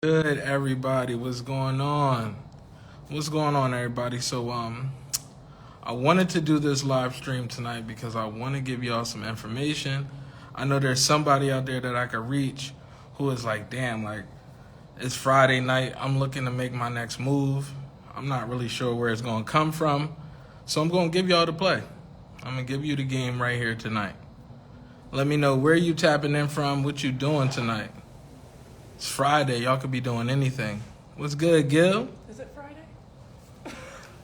Good, everybody. What's going on? What's going on, everybody? So, I wanted to do this live stream tonight because I want to give y'all some information. I know there's somebody out there that I could reach who is like, damn, like, it's Friday night. I'm looking to make my next move. I'm not really sure where it's going to come from. So I'm going to give y'all the play. I'm going to give you the game right here tonight. Let me know where you tapping in from, what you doing tonight. It's Friday. Y'all could be doing anything. What's good, Gil? Is it Friday?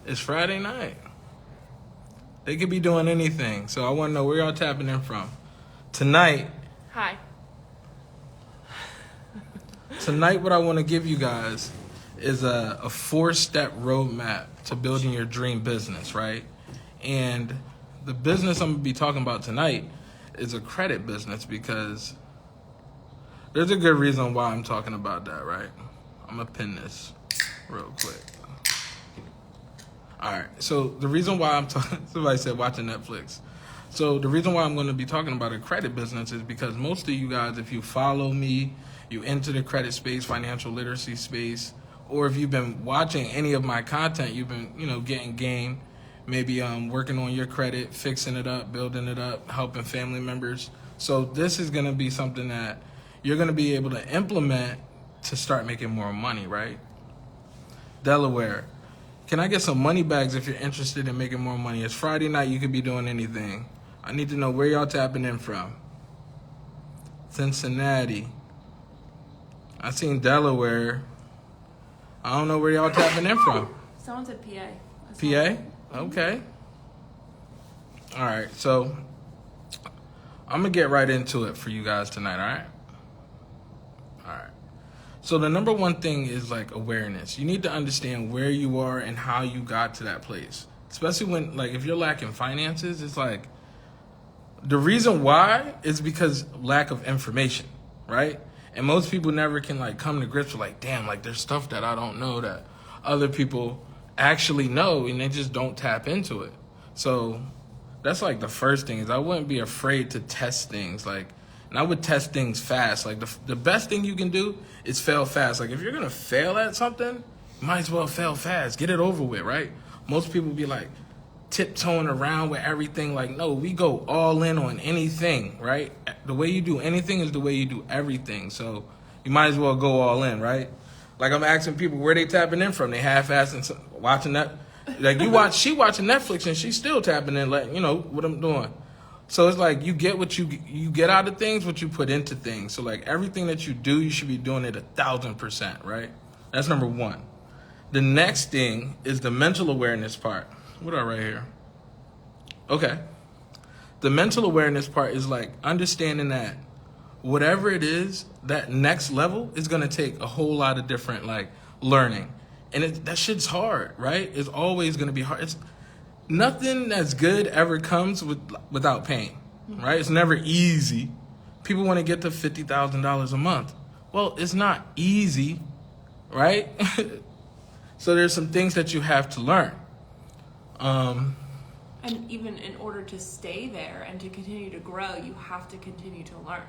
It's Friday night. They could be doing anything. So I want to know where y'all tapping in from. Tonight, Hi. what I want to give you guys is a 4-step roadmap to building your dream business, right? And the business I'm going to be talking about tonight is a credit business because there's a good reason why I'm talking about that, right? I'm going to pin this real quick. All right. So the reason why I'm talking, somebody said watching Netflix. So the reason why I'm going to be talking about a credit business is because most of you guys, if you follow me, you into the credit space, financial literacy space, or if you've been watching any of my content, you've been, getting game, maybe working on your credit, fixing it up, building it up, helping family members. So this is going to be something that you're going to be able to implement to start making more money, right? Delaware. Can I get some money bags if you're interested in making more money? It's Friday night. You could be doing anything. I need to know where y'all tapping in from. Cincinnati. I seen Delaware. I don't know where y'all tapping in from. Someone said PA. PA? Okay. All right. So I'm going to get right into it for you guys tonight, all right? All right. So the number one thing is like awareness. You need to understand where you are and how you got to that place. Especially when, like, if you're lacking finances, it's like the reason why is because lack of information, right? And most people never can like come to grips with like, damn, like there's stuff that I don't know that other people actually know and they just don't tap into it. So that's like the first thing is I wouldn't be afraid to test things. Like, and I would test things fast. Like the best thing you can do is fail fast. Like if you're going to fail at something, you might as well fail fast. Get it over with, right? Most people be like tiptoeing around with everything. Like, no, we go all in on anything, right? The way you do anything is the way you do everything. So you might as well go all in, right? Like I'm asking people where they tapping in from. They half-assing watching that. Like she watching Netflix and she's still tapping in, like, what I'm doing. So it's like you get what you get out of things, what you put into things. So like everything that you do, you should be doing it 1,000%, right? That's number one. The next thing is the mental awareness part. What do I write here? Okay. The mental awareness part is like understanding that whatever it is, that next level is going to take a whole lot of different like learning. And that shit's hard, right? It's always going to be hard. It's nothing that's good ever comes without pain, right? It's never easy. People want to get to $50,000 a month. Well, it's not easy, right? So there's some things that you have to learn. And even in order to stay there and to continue to grow, you have to continue to learn.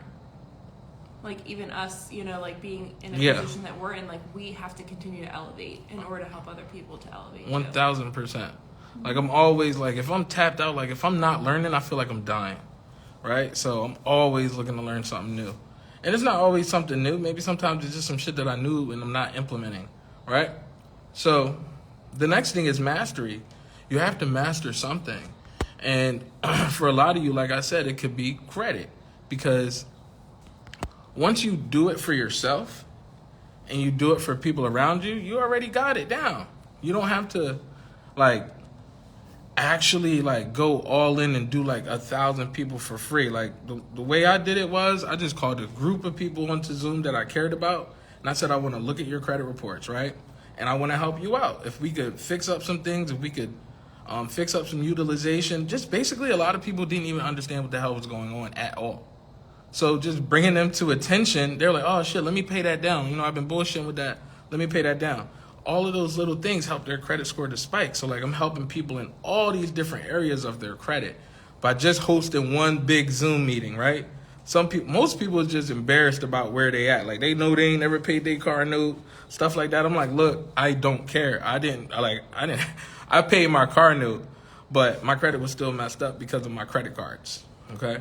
Like even us, like being in a position that we're in, like we have to continue to elevate in order to help other people to elevate. 1,000%. Like I'm always like, if I'm tapped out, like if I'm not learning, I feel like I'm dying, right? So I'm always looking to learn something new. And it's not always something new. Maybe sometimes it's just some shit that I knew and I'm not implementing, right? So the next thing is mastery. You have to master something. And for a lot of you, like I said, it could be credit. Because once you do it for yourself and you do it for people around you, you already got it down. You don't have to like actually like go all in and do like 1,000 people for free. Like the way I did it was I just called a group of people onto Zoom that I cared about. And I said, I want to look at your credit reports, right? And I want to help you out. If we could fix up some things, if we could fix up some utilization, just basically a lot of people didn't even understand what the hell was going on at all. So just bringing them to attention, they're like, oh shit, let me pay that down. I've been bullshitting with that. Let me pay that down. All of those little things help their credit score to spike. So like I'm helping people in all these different areas of their credit by just hosting one big Zoom meeting, right? most people are just embarrassed about where they at. Like, they know they ain't never paid their car note, stuff like that. I'm like, look, I don't care. I paid my car note, but my credit was still messed up because of my credit cards. Okay,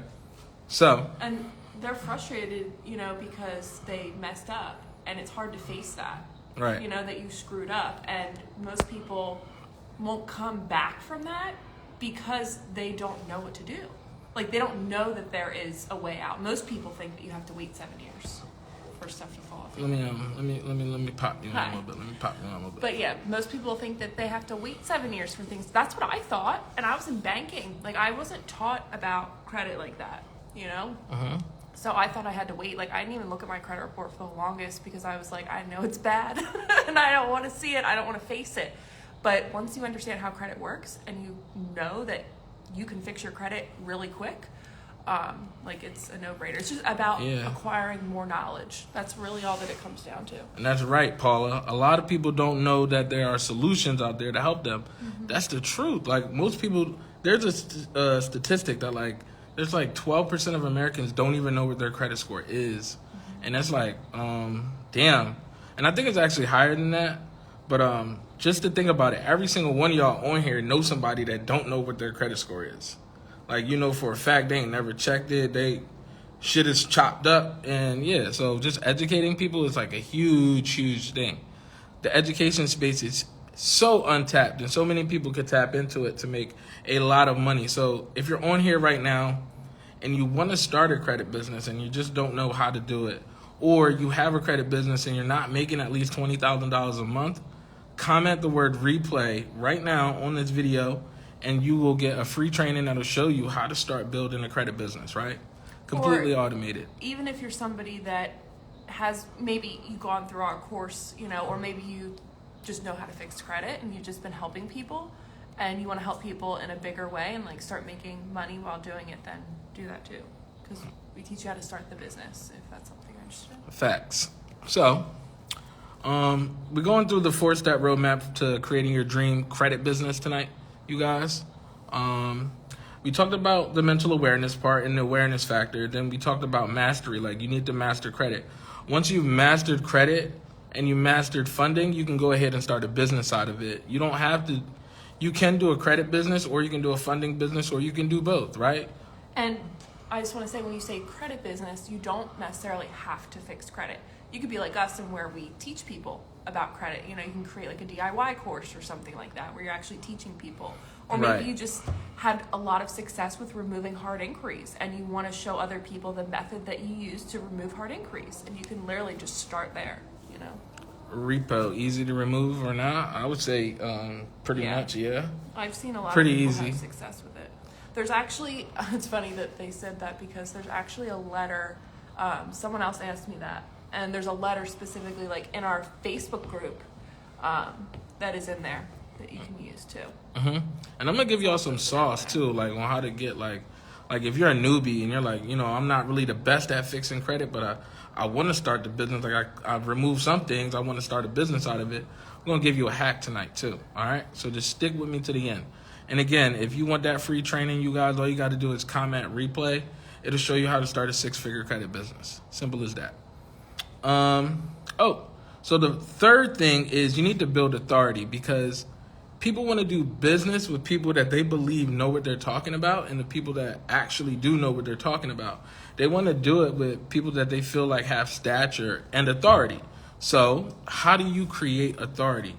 so. And they're frustrated, because they messed up, and it's hard to face that. Right. That you screwed up, and most people won't come back from that because they don't know what to do. Like, they don't know that there is a way out. Most people think that you have to wait 7 years for stuff to fall off. Let me pop you on a little bit. Let me pop you on a little bit. But yeah, most people think that they have to wait 7 years for things. That's what I thought, and I was in banking. Like, I wasn't taught about credit like that, So I thought I had to wait. Like, I didn't even look at my credit report for the longest because I was like, I know it's bad, and I don't want to see it. I don't want to face it. But once you understand how credit works and you know that you can fix your credit really quick, it's a no-brainer. It's just about acquiring more knowledge. That's really all that it comes down to. And that's right, Paula. A lot of people don't know that there are solutions out there to help them. Mm-hmm. That's the truth. Like, most people, there's a statistic that, there's 12% of Americans don't even know what their credit score is. Mm-hmm. And that's damn. And I think it's actually higher than that. But just to think about it, every single one of y'all on here knows somebody that don't know what their credit score is. For a fact, they ain't never checked it. Shit is chopped up. And so just educating people is a huge, huge thing. The education space is so untapped, and so many people could tap into it to make a lot of money. So if you're on here right now and you want to start a credit business and you just don't know how to do it, or you have a credit business and you're not making at least $20,000 a month, comment the word replay right now on this video, and you will get a free training that'll show you how to start building a credit business, right? Completely automated. Even if you're somebody that has, maybe you've gone through our course, or maybe you just know how to fix credit and you've just been helping people and you want to help people in a bigger way and like start making money while doing it, then do that too. Because we teach you how to start the business if that's something you're interested in. Facts. So, we're going through the 4-step roadmap to creating your dream credit business tonight, you guys. We talked about the mental awareness part and the awareness factor. Then we talked about mastery, like you need to master credit. Once you've mastered credit and you mastered funding, you can go ahead and start a business out of it. You don't have to, you can do a credit business or you can do a funding business or you can do both, right? And I just want to say, when you say credit business, you don't necessarily have to fix credit. You could be like us and where we teach people about credit. You know, you can create like a DIY course or something like that where you're actually teaching people. Or maybe you just had a lot of success with removing hard inquiries and you want to show other people the method that you use to remove hard inquiries. And you can literally just start there, you know. Repo, easy to remove or not? I would say pretty much, yeah. I've seen a lot pretty of people easy. have success with it. There's actually, it's funny that they said that because there's actually a letter, someone else asked me that, and there's a letter specifically like in our Facebook group that is in there that you can use too. Mm-hmm. And I'm gonna give y'all some sauce too, like on how to get like if you're a newbie and you're like, you know, I'm not really the best at fixing credit, but I want to start the business. Like I've removed some things, I want to start a business out of it. I'm gonna give you a hack tonight too. All right, so just stick with me to the end. And again, if you want that free training, you guys, all you got to do is comment replay. It'll show you how to start a 6-figure credit business. Simple as that. So the third thing is you need to build authority, because people want to do business with people that they believe know what they're talking about, and the people that actually do know what they're talking about. They want to do it with people that they feel like have stature and authority. So how do you create authority?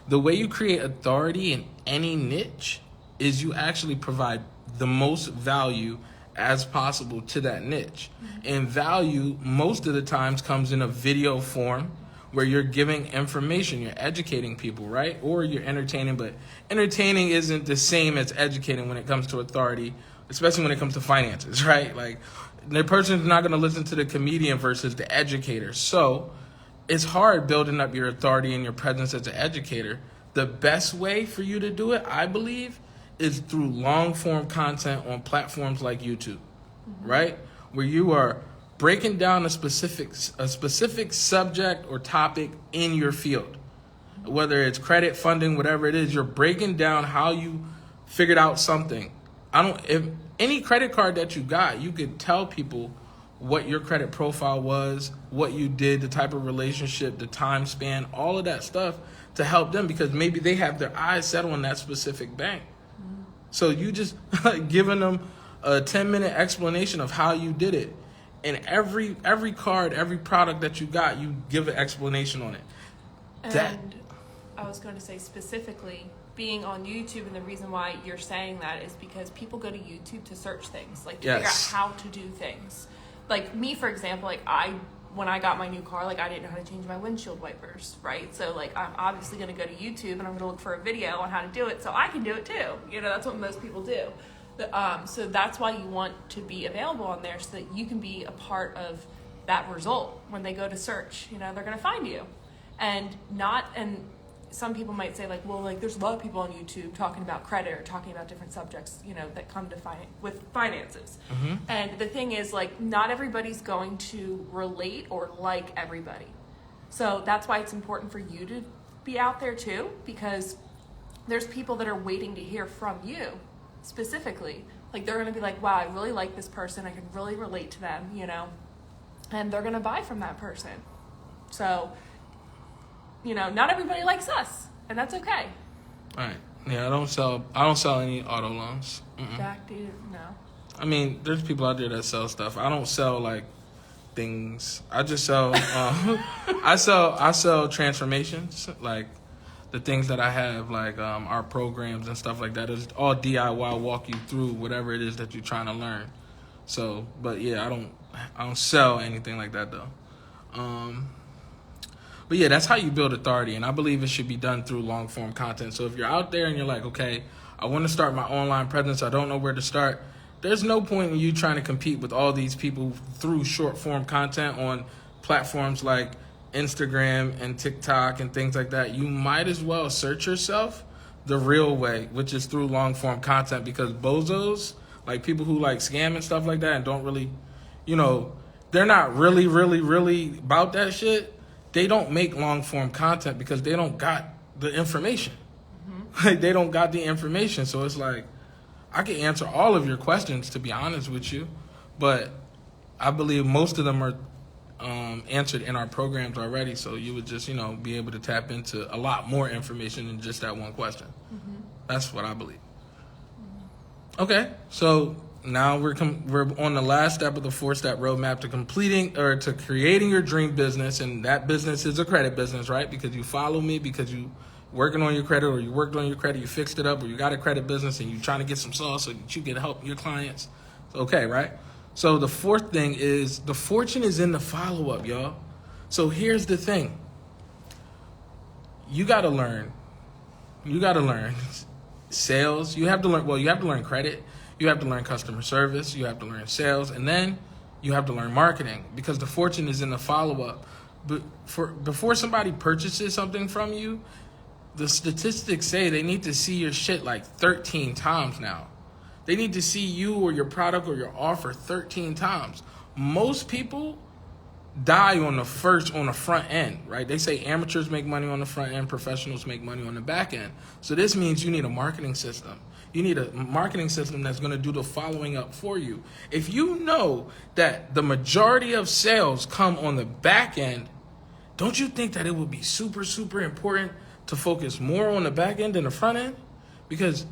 The way you create authority in any niche is you actually provide the most value as possible to that niche. And value most of the times comes in a video form where you're giving information, you're educating people, right? Or you're entertaining, but entertaining isn't the same as educating when it comes to authority, especially when it comes to finances, right? Like the person's not gonna listen to the comedian versus the educator. So it's hard building up your authority and your presence as an educator. The best way for you to do it, I believe, is through long form content on platforms like YouTube, right? Where you are breaking down a specific subject or topic in your field. Whether it's credit, funding, whatever it is, you're breaking down how you figured out something. any credit card that you got, you could tell people what your credit profile was, what you did, the type of relationship, the time span, all of that stuff to help them, because maybe they have their eyes set on that specific bank. So you just giving them a 10-minute explanation of how you did it. And every card, every product that you got, you give an explanation on it. And I was going to say specifically, being on YouTube, and the reason why you're saying that is because people go to YouTube to search things, like to figure out how to do things. Like me, for example, like when I got my new car, like I didn't know how to change my windshield wipers, right? So like I'm obviously going to go to YouTube and I'm going to look for a video on how to do it so I can do it too. You know, that's what most people do. So that's why you want to be available on there, so that you can be a part of that result when they go to search. You know, they're going to find you, and some people might say like, well, like there's a lot of people on YouTube talking about credit or talking about different subjects, you know, that come to with finances. Mm-hmm. And the thing is, like, not everybody's going to relate or like everybody. So that's why it's important for you to be out there too, because there's people that are waiting to hear from you specifically. Like they're going to be like, wow, I really like this person. I can really relate to them, you know, and they're going to buy from that person. So, you know, not everybody likes us, and that's okay. All right. Yeah, I don't sell any auto loans. Backdated, no. I mean, there's people out there that sell stuff. I don't sell like things. I just sell. I sell transformations, like the things that I have, like our programs and stuff like that. It's all DIY. Walk you through whatever it is that you're trying to learn. So, but yeah, I don't sell anything like that though. But yeah, that's how you build authority, and I believe it should be done through long-form content. So if you're out there and you're like, okay, I want to start my online presence, I don't know where to start, there's no point in you trying to compete with all these people through short-form content on platforms like Instagram and TikTok and things like that. You might as well search yourself the real way, which is through long-form content, because bozos, like people who like scam and stuff like that and don't really, you know, they're not really, really, really about that shit. They don't make long-form content because they don't got the information. Mm-hmm. Like, they don't got the information. So it's like, I can answer all of your questions, to be honest with you, but I believe most of them are answered in our programs already. So you would just, you know, be able to tap into a lot more information than just that one question. Mm-hmm. That's what I believe. Mm-hmm. Okay, so now we're on the last step of the 4-step roadmap to creating your dream business, and that business is a credit business, right? Because you follow me, because you working on your credit, or you worked on your credit, you fixed it up, or you got a credit business and you're trying to get some sauce so that you can help your clients. Okay, right? So the fourth thing is the fortune is in the follow-up, y'all. So here's the thing. You got to learn sales. You have to learn credit. You have to learn customer service, you have to learn sales, and then you have to learn marketing, because the fortune is in the follow-up. But before somebody purchases something from you, the statistics say they need to see your shit like 13 times now. They need to see you or your product or your offer 13 times. Most people die on the front end, right? They say amateurs make money on the front end, professionals make money on the back end. So this means you need a marketing system. You need a marketing system that's going to do the following up for you. If you know that the majority of sales come on the back end, don't you think that it would be super, super important to focus more on the back end than the front end? Because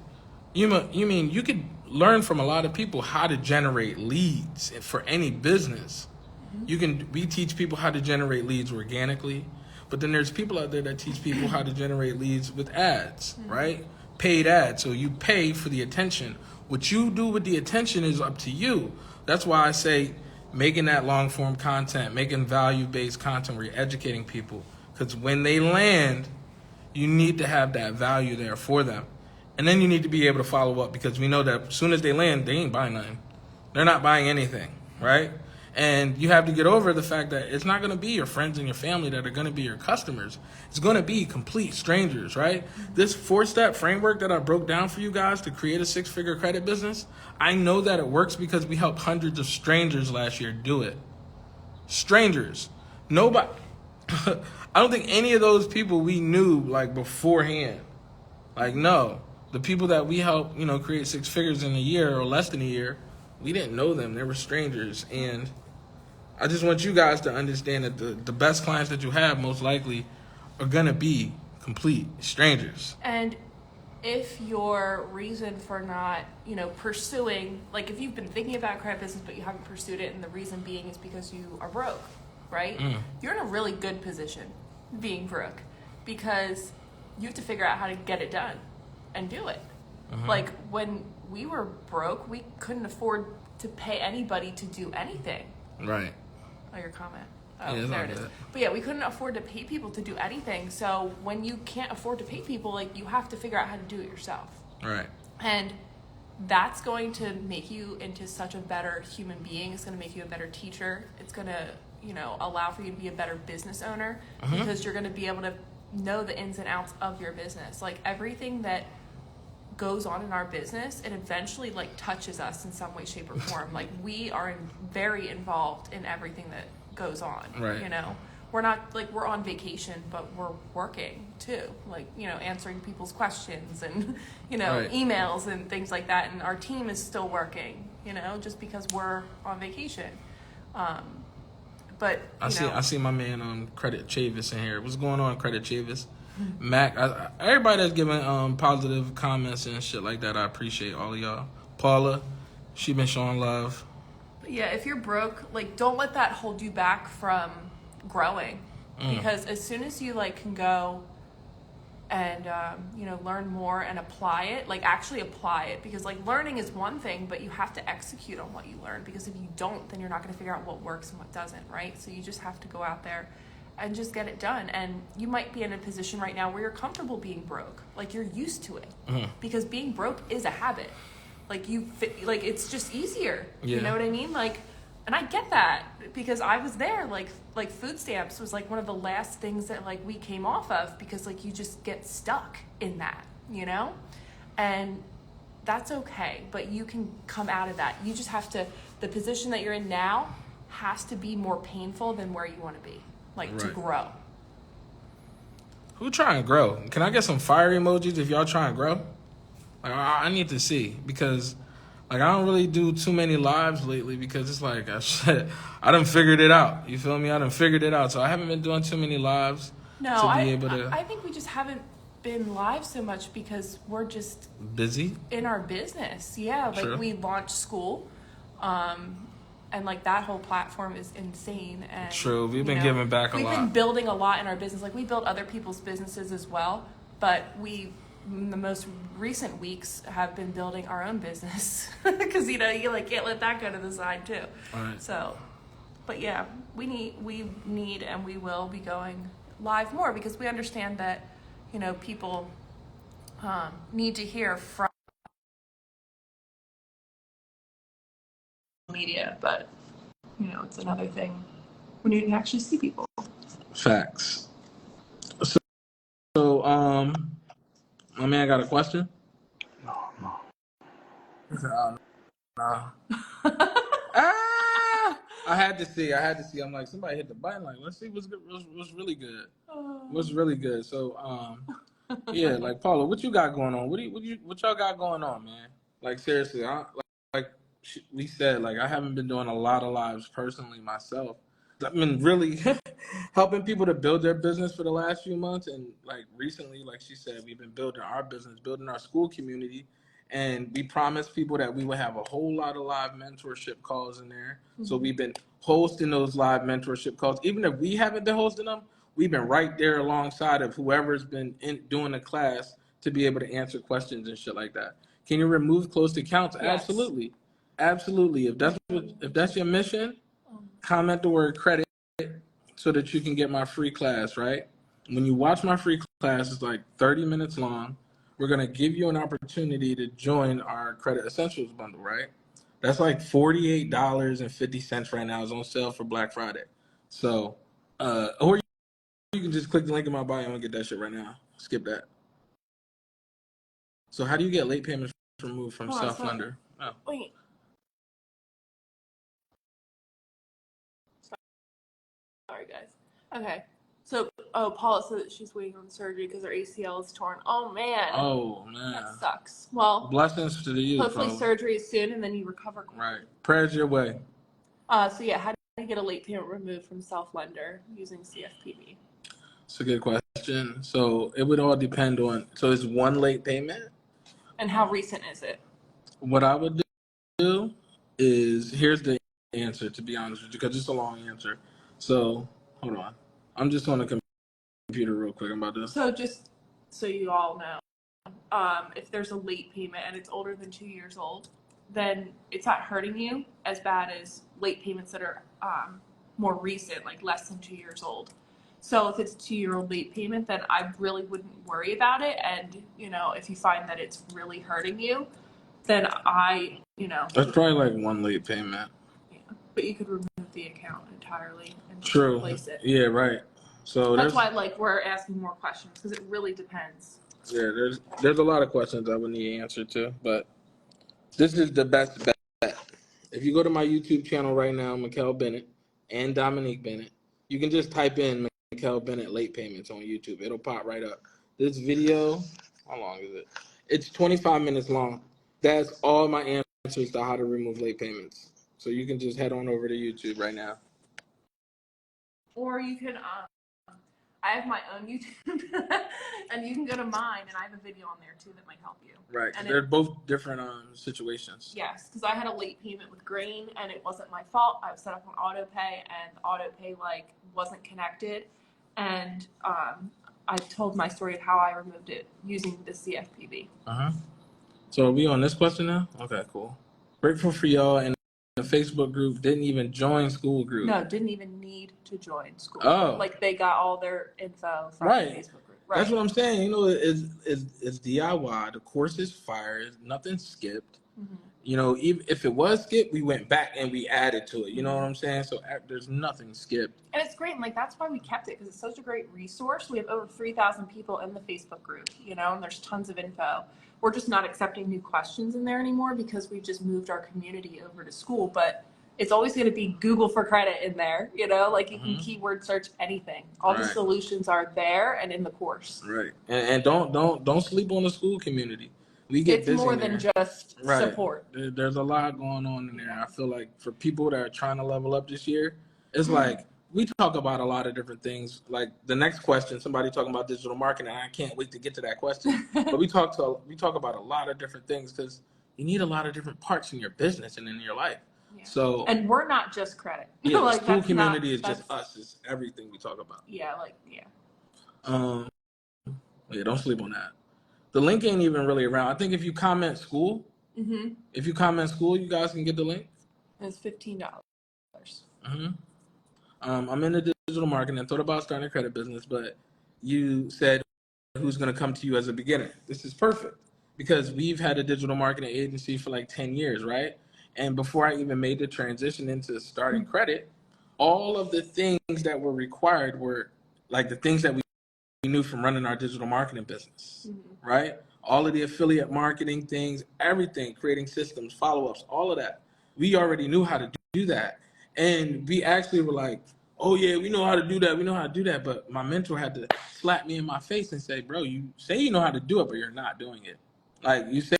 you could learn from a lot of people how to generate leads for any business. We teach people how to generate leads organically, but then there's people out there that teach people how to generate leads with ads, right? Paid ads. So you pay for the attention. What you do with the attention is up to you. That's why I say making that long form content, making value-based content where you're educating people. Because when they land, you need to have that value there for them. And then you need to be able to follow up, because we know that as soon as they land, they ain't buying nothing. They're not buying anything, right? And you have to get over the fact that it's not going to be your friends and your family that are going to be your customers. It's going to be complete strangers, right? This 4-step framework that I broke down for you guys to create a 6-figure credit business, I know that it works because we helped hundreds of strangers last year do it. Strangers. Nobody. I don't think any of those people we knew like beforehand. Like, no. The people that we help, create six figures in a year or less than a year, we didn't know them. They were strangers. And I just want you guys to understand that the best clients that you have most likely are going to be complete strangers. And if your reason for not, pursuing, like if you've been thinking about a credit business but you haven't pursued it and the reason being is because you are broke, right? You're in a really good position being broke because you have to figure out how to get it done and do it. Like when we were broke, we couldn't afford to pay anybody to do anything. Right. Oh, your comment. Oh, Yeah, there it is. But yeah, we couldn't afford to pay people to do anything. So when you can't afford to pay people, like you have to figure out how to do it yourself. Right. And that's going to make you into such a better human being. It's going to make you a better teacher. It's going to, allow for you to be a better business owner because you're going to be able to know the ins and outs of your business. Like everything that goes on in our business, it eventually like touches us in some way, shape, or form. Like we are very involved in everything that goes on. Right. We're not like we're on vacation, but we're working too. Like answering people's questions and Right. emails and things like that. And our team is still working. Just because we're on vacation. But I see my man on Credit Chavis in here. What's going on, Credit Chavis? Mac, everybody that's giving positive comments and shit like that, I appreciate all of y'all. Paula, she been showing love. But yeah, if you're broke, like don't let that hold you back from growing, because as soon as you like can go and learn more and apply it, like actually apply it, because like learning is one thing, but you have to execute on what you learn, because if you don't, then you're not going to figure out what works and what doesn't, right? So you just have to go out there and just get it done. And you might be in a position right now where you're comfortable being broke, like you're used to it, because being broke is a habit. Like like it's just easier. Yeah. You know what I mean? Like, and I get that because I was there. Like food stamps was like one of the last things that like we came off of, because like you just get stuck in that, and that's okay. But you can come out of that. You just have to. The position that you're in now has to be more painful than where you want to be. Like to Right. grow. Who trying to grow? Can I get some fire emojis if y'all trying to grow? Like, I need to see, because like I don't really do too many lives lately, because it's like I done figured it out. You feel me? I done figured it out. So I haven't been doing too many lives I think we just haven't been live so much because we're just busy in our business. Yeah, like True. we launched school. And like that whole platform is insane. And True. We've been giving back a lot. We've been building a lot in our business. Like we build other people's businesses as well, but we in the most recent weeks have been building our own business because you like can't let that go to the side too. All right. So, but yeah, we need and we will be going live more, because we understand that people need to hear from media, but it's another thing when you can actually see people. Facts. So my man got a question. No. Nah. I had to see. I'm like, somebody hit the button. Like, let's see what's really good. What's really good. So yeah, like Paula, what you got going on? What y'all got going on, man? Like seriously, like we said, like I haven't been doing a lot of lives personally myself. I've been really helping people to build their business for the last few months, and like recently, like she said, we've been building our business, building our school community, and we promised people that we would have a whole lot of live mentorship calls in there. So we've been hosting those live mentorship calls. Even if we haven't been hosting them, we've been right there alongside of whoever's been doing the class to be able to answer questions and shit like that. Can you remove closed accounts? Yes. Absolutely. If that's your mission, comment the word credit so that you can get my free class, right? When you watch my free class, it's like 30 minutes long. We're going to give you an opportunity to join our Credit Essentials bundle, right? That's like $48.50 right now. It's on sale for Black Friday. So, or you can just click the link in my bio and get that shit right now. Skip that. So how do you get late payments removed from self-lender? Oh. Wait. Sorry, guys. Okay. So, Paula said that she's waiting on surgery because her ACL is torn. Oh man. Oh man. That sucks. Well, blessings to you. Hopefully surgery is soon and then you recover quickly. Right. Prayers your way. So yeah, how do you get a late payment removed from self-lender using CFPB? It's a good question. So it would all depend on, so it's one late payment? And how recent is it? What I would do is, here's the answer, to be honest with you, because it's a long answer. So, hold on. I'm just on the computer real quick. I'm about to. So just so you all know, if there's a late payment and it's older than 2 years old, then it's not hurting you as bad as late payments that are more recent, like less than 2 years old. So if it's a 2-year-old late payment, then I really wouldn't worry about it. And, if you find that it's really hurting you, then That's probably like one late payment. Yeah. But you could remove the account entirely and just True. replace it. Yeah, right. So that's why we're asking more questions, because it really depends. Yeah, there's a lot of questions I would need answered to, but this is the best bet. If you go to my YouTube channel right now, Mikkel Bennett and Dominique Bennett, you can just type in Mikkel Bennett late payments on YouTube. It'll pop right up. This video, how long is it? It's 25 minutes long. That's all my answers to how to remove late payments. So you can just head on over to YouTube right now. Or you can, I have my own YouTube, and you can go to mine, and I have a video on there too that might help you. Right, and they're both different situations. Yes, because I had a late payment with Grain, and it wasn't my fault. I was set up on auto pay, and auto pay wasn't connected, and I told my story of how I removed it using the CFPB. So are we on this question now? Okay, cool. Grateful for y'all in the Facebook group. Didn't even join school group. No, didn't even need to join school. Oh, they got all their info from the Facebook group. Right. That's what I'm saying. It's DIY. The course is fire. Nothing skipped. Mm-hmm. Even if it was skipped, we went back and we added to it. You know what I'm saying? So there's nothing skipped. And it's great. And that's why we kept it, because it's such a great resource. We have over 3,000 people in the Facebook group, and there's tons of info. We're just not accepting new questions in there anymore because we just moved our community over to school. But it's always going to be Google for credit in there, you can keyword search anything. All the solutions are there and in the course. Right. And don't sleep on the school community. We get busy. It's more than just support. There's a lot going on in there. I feel like for people that are trying to level up this year, it's like we talk about a lot of different things. Like the next question, somebody talking about digital marketing. I can't wait to get to that question. But we talk about a lot of different things because you need a lot of different parts in your business and in your life. Yeah. So, and we're not just credit. Yeah, the school community is just us. It's everything we talk about. Yeah, Yeah, don't sleep on that. The link ain't even really around. I think if you comment school, you guys can get the link. It's $15. I'm in the digital marketing. I thought about starting a credit business, but you said who's going to come to you as a beginner. This is perfect because we've had a digital marketing agency for like 10 years, right? And before I even made the transition into starting credit, all of the things that were required were like the things that we knew from running our digital marketing business, right? All of the affiliate marketing things, everything, creating systems, follow-ups, all of that. We already knew how to do that. And we actually were like, oh yeah, we know how to do that. We know how to do that. But my mentor had to slap me in my face and say, bro, you say you know how to do it, but you're not doing it. Like you say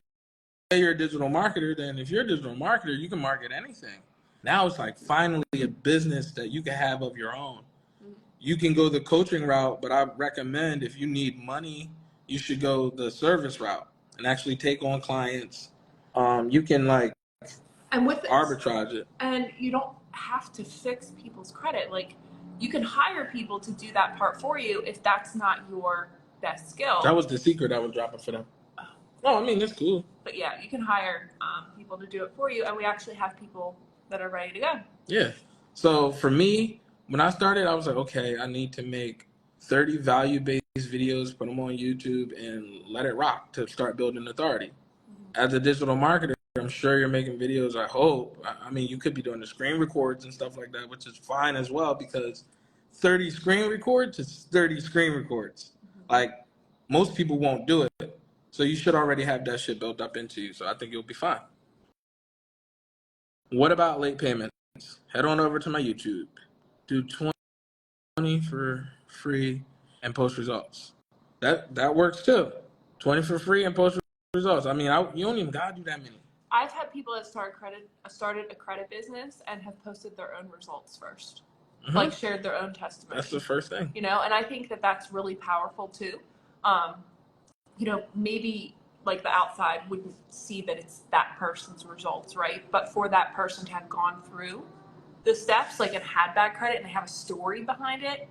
you're a digital marketer, then if you're a digital marketer, you can market anything. Now it's like finally a business that you can have of your own. You can go the coaching route, but I recommend if you need money, you should go the service route and actually take on clients. You can arbitrage it. And you don't have to fix people's credit. You can hire people to do that part for you if that's not your best skill. That was the secret I was dropping for them. Oh, I mean, that's cool. But yeah, you can hire people to do it for you, and we actually have people that are ready to go. Yeah. So for me, when I started, I was like, okay, I need to make 30 value-based videos, put them on YouTube, and let it rock to start building authority. As a digital marketer, I'm sure you're making videos, I hope. I mean, you could be doing the screen records and stuff like that, which is fine as well, because 30 screen records is 30 screen records. Most people won't do it. So you should already have that shit built up into you. So I think you'll be fine. What about late payments? Head on over to my YouTube. Do 20 for free, and post results. That works too. 20 for free and post results. I mean, you don't even gotta do that many. I've had people that started a credit business and have posted their own results first, like shared their own testimony. That's the first thing. And I think that that's really powerful too. Maybe like the outside wouldn't see that it's that person's results, right? But for that person to have gone through the steps, like, and had that credit and they have a story behind it,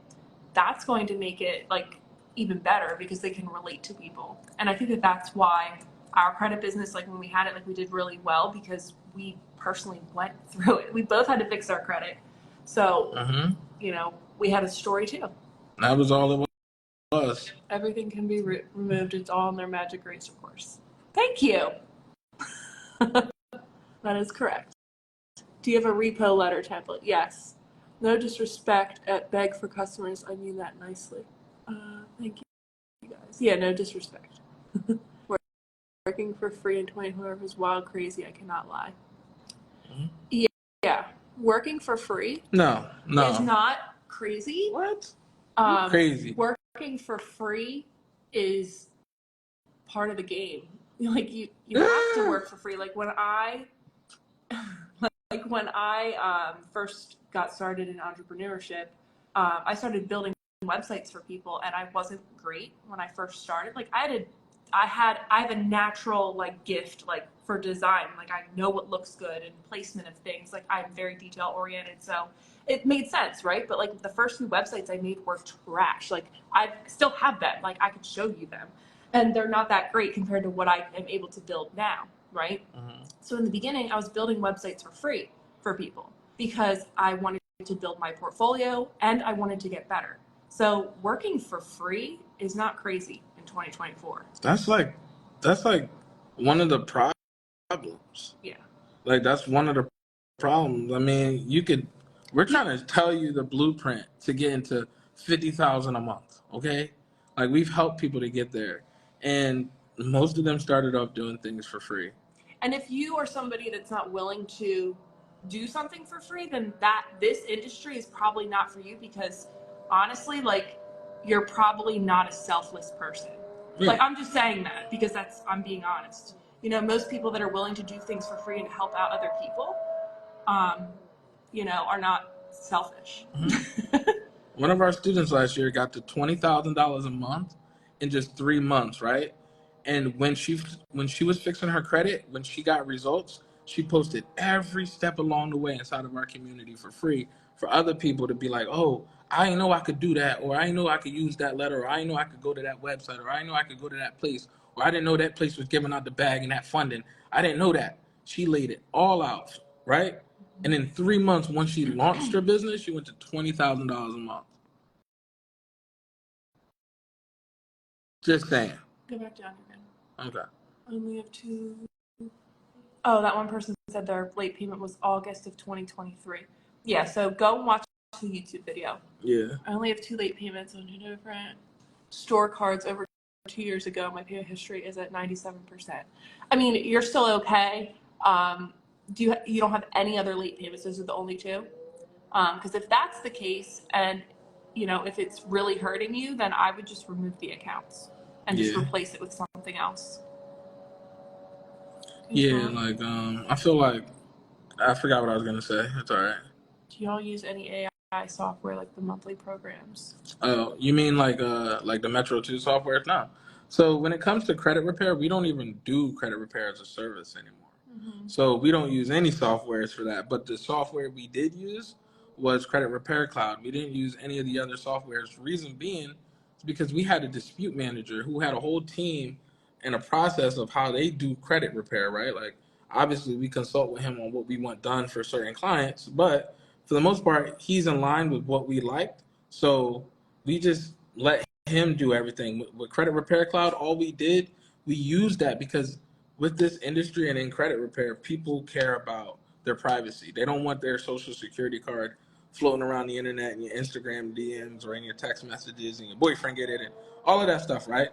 that's going to make it like even better because they can relate to people. And I think that that's why our credit business, like when we had it, like we did really well because we personally went through it. We both had to fix our credit. So, we had a story too. That was all it was. Everything can be removed. It's all in their magic eraser course. Thank you. That is correct. Do you have a repo letter template? Yes. No disrespect at beg for customers. I mean that nicely. Thank you guys. Yeah, no disrespect. Working for free in 2024 is wild crazy. I cannot lie. Yeah. Working for free No. is not crazy. What? Crazy. Working for free is part of the game. Like you have to work for free. Like when I first got started in entrepreneurship, I started building websites for people, and I wasn't great when I first started. Like I have a natural like gift like for design. Like I know what looks good and placement of things. Like I'm very detail oriented, so it made sense, right? But like the first few websites I made were trash. Like I still have them. Like I could show you them, and they're not that great compared to what I am able to build now, right? So in the beginning, I was building websites for free for people because I wanted to build my portfolio and I wanted to get better. So working for free is not crazy in 2024. That's like one of the problems. Yeah. Like that's one of the problems. I mean, we're trying to tell you the blueprint to get into 50,000 a month. Okay, like we've helped people to get there, and most of them started off doing things for free. And if you are somebody that's not willing to do something for free, then this industry is probably not for you because honestly, like you're probably not a selfless person. Yeah. Like I'm just saying that because I'm being honest. Most people that are willing to do things for free and help out other people, are not selfish. One of our students last year got to $20,000 a month in just 3 months, right? And when she was fixing her credit, when she got results, she posted every step along the way inside of our community for free for other people to be like, oh, I didn't know I could do that, or I didn't know I could use that letter, or I didn't know I could go to that website, or I didn't know I could go to that place, or I didn't know that place was giving out the bag and that funding. I didn't know that. She laid it all out, right? And in 3 months, once she launched her business, she went to $20,000 a month. Just saying. Go back down again. Okay. I only have two. Oh, that one person said their late payment was August of 2023. Yeah, so go and watch the YouTube video. Yeah. I only have 2 late payments on 2 different store cards over 2 years ago. My payment history is at 97%. I mean, you're still okay. You don't have any other late payments? Those are the only 2? Because if that's the case, and if it's really hurting you, then I would just remove the accounts and just replace it with something else. Yeah, like I feel like I forgot what I was gonna say. It's all right. Do y'all use any AI software like the monthly programs? Oh, you mean like the Metro 2 software? No. So when it comes to credit repair, we don't even do credit repair as a service anymore. So we don't use any softwares for that. But the software we did use was Credit Repair Cloud. We didn't use any of the other softwares. Reason being is because we had a dispute manager who had a whole team and a process of how they do credit repair, right? Like obviously we consult with him on what we want done for certain clients, but for the most part, he's in line with what we liked. So we just let him do everything. With Credit Repair Cloud, all we did, we used that because with this industry and in credit repair, people care about their privacy. They don't want their social security card floating around the internet in your Instagram DMs or in your text messages and your boyfriend get it and all of that stuff, right?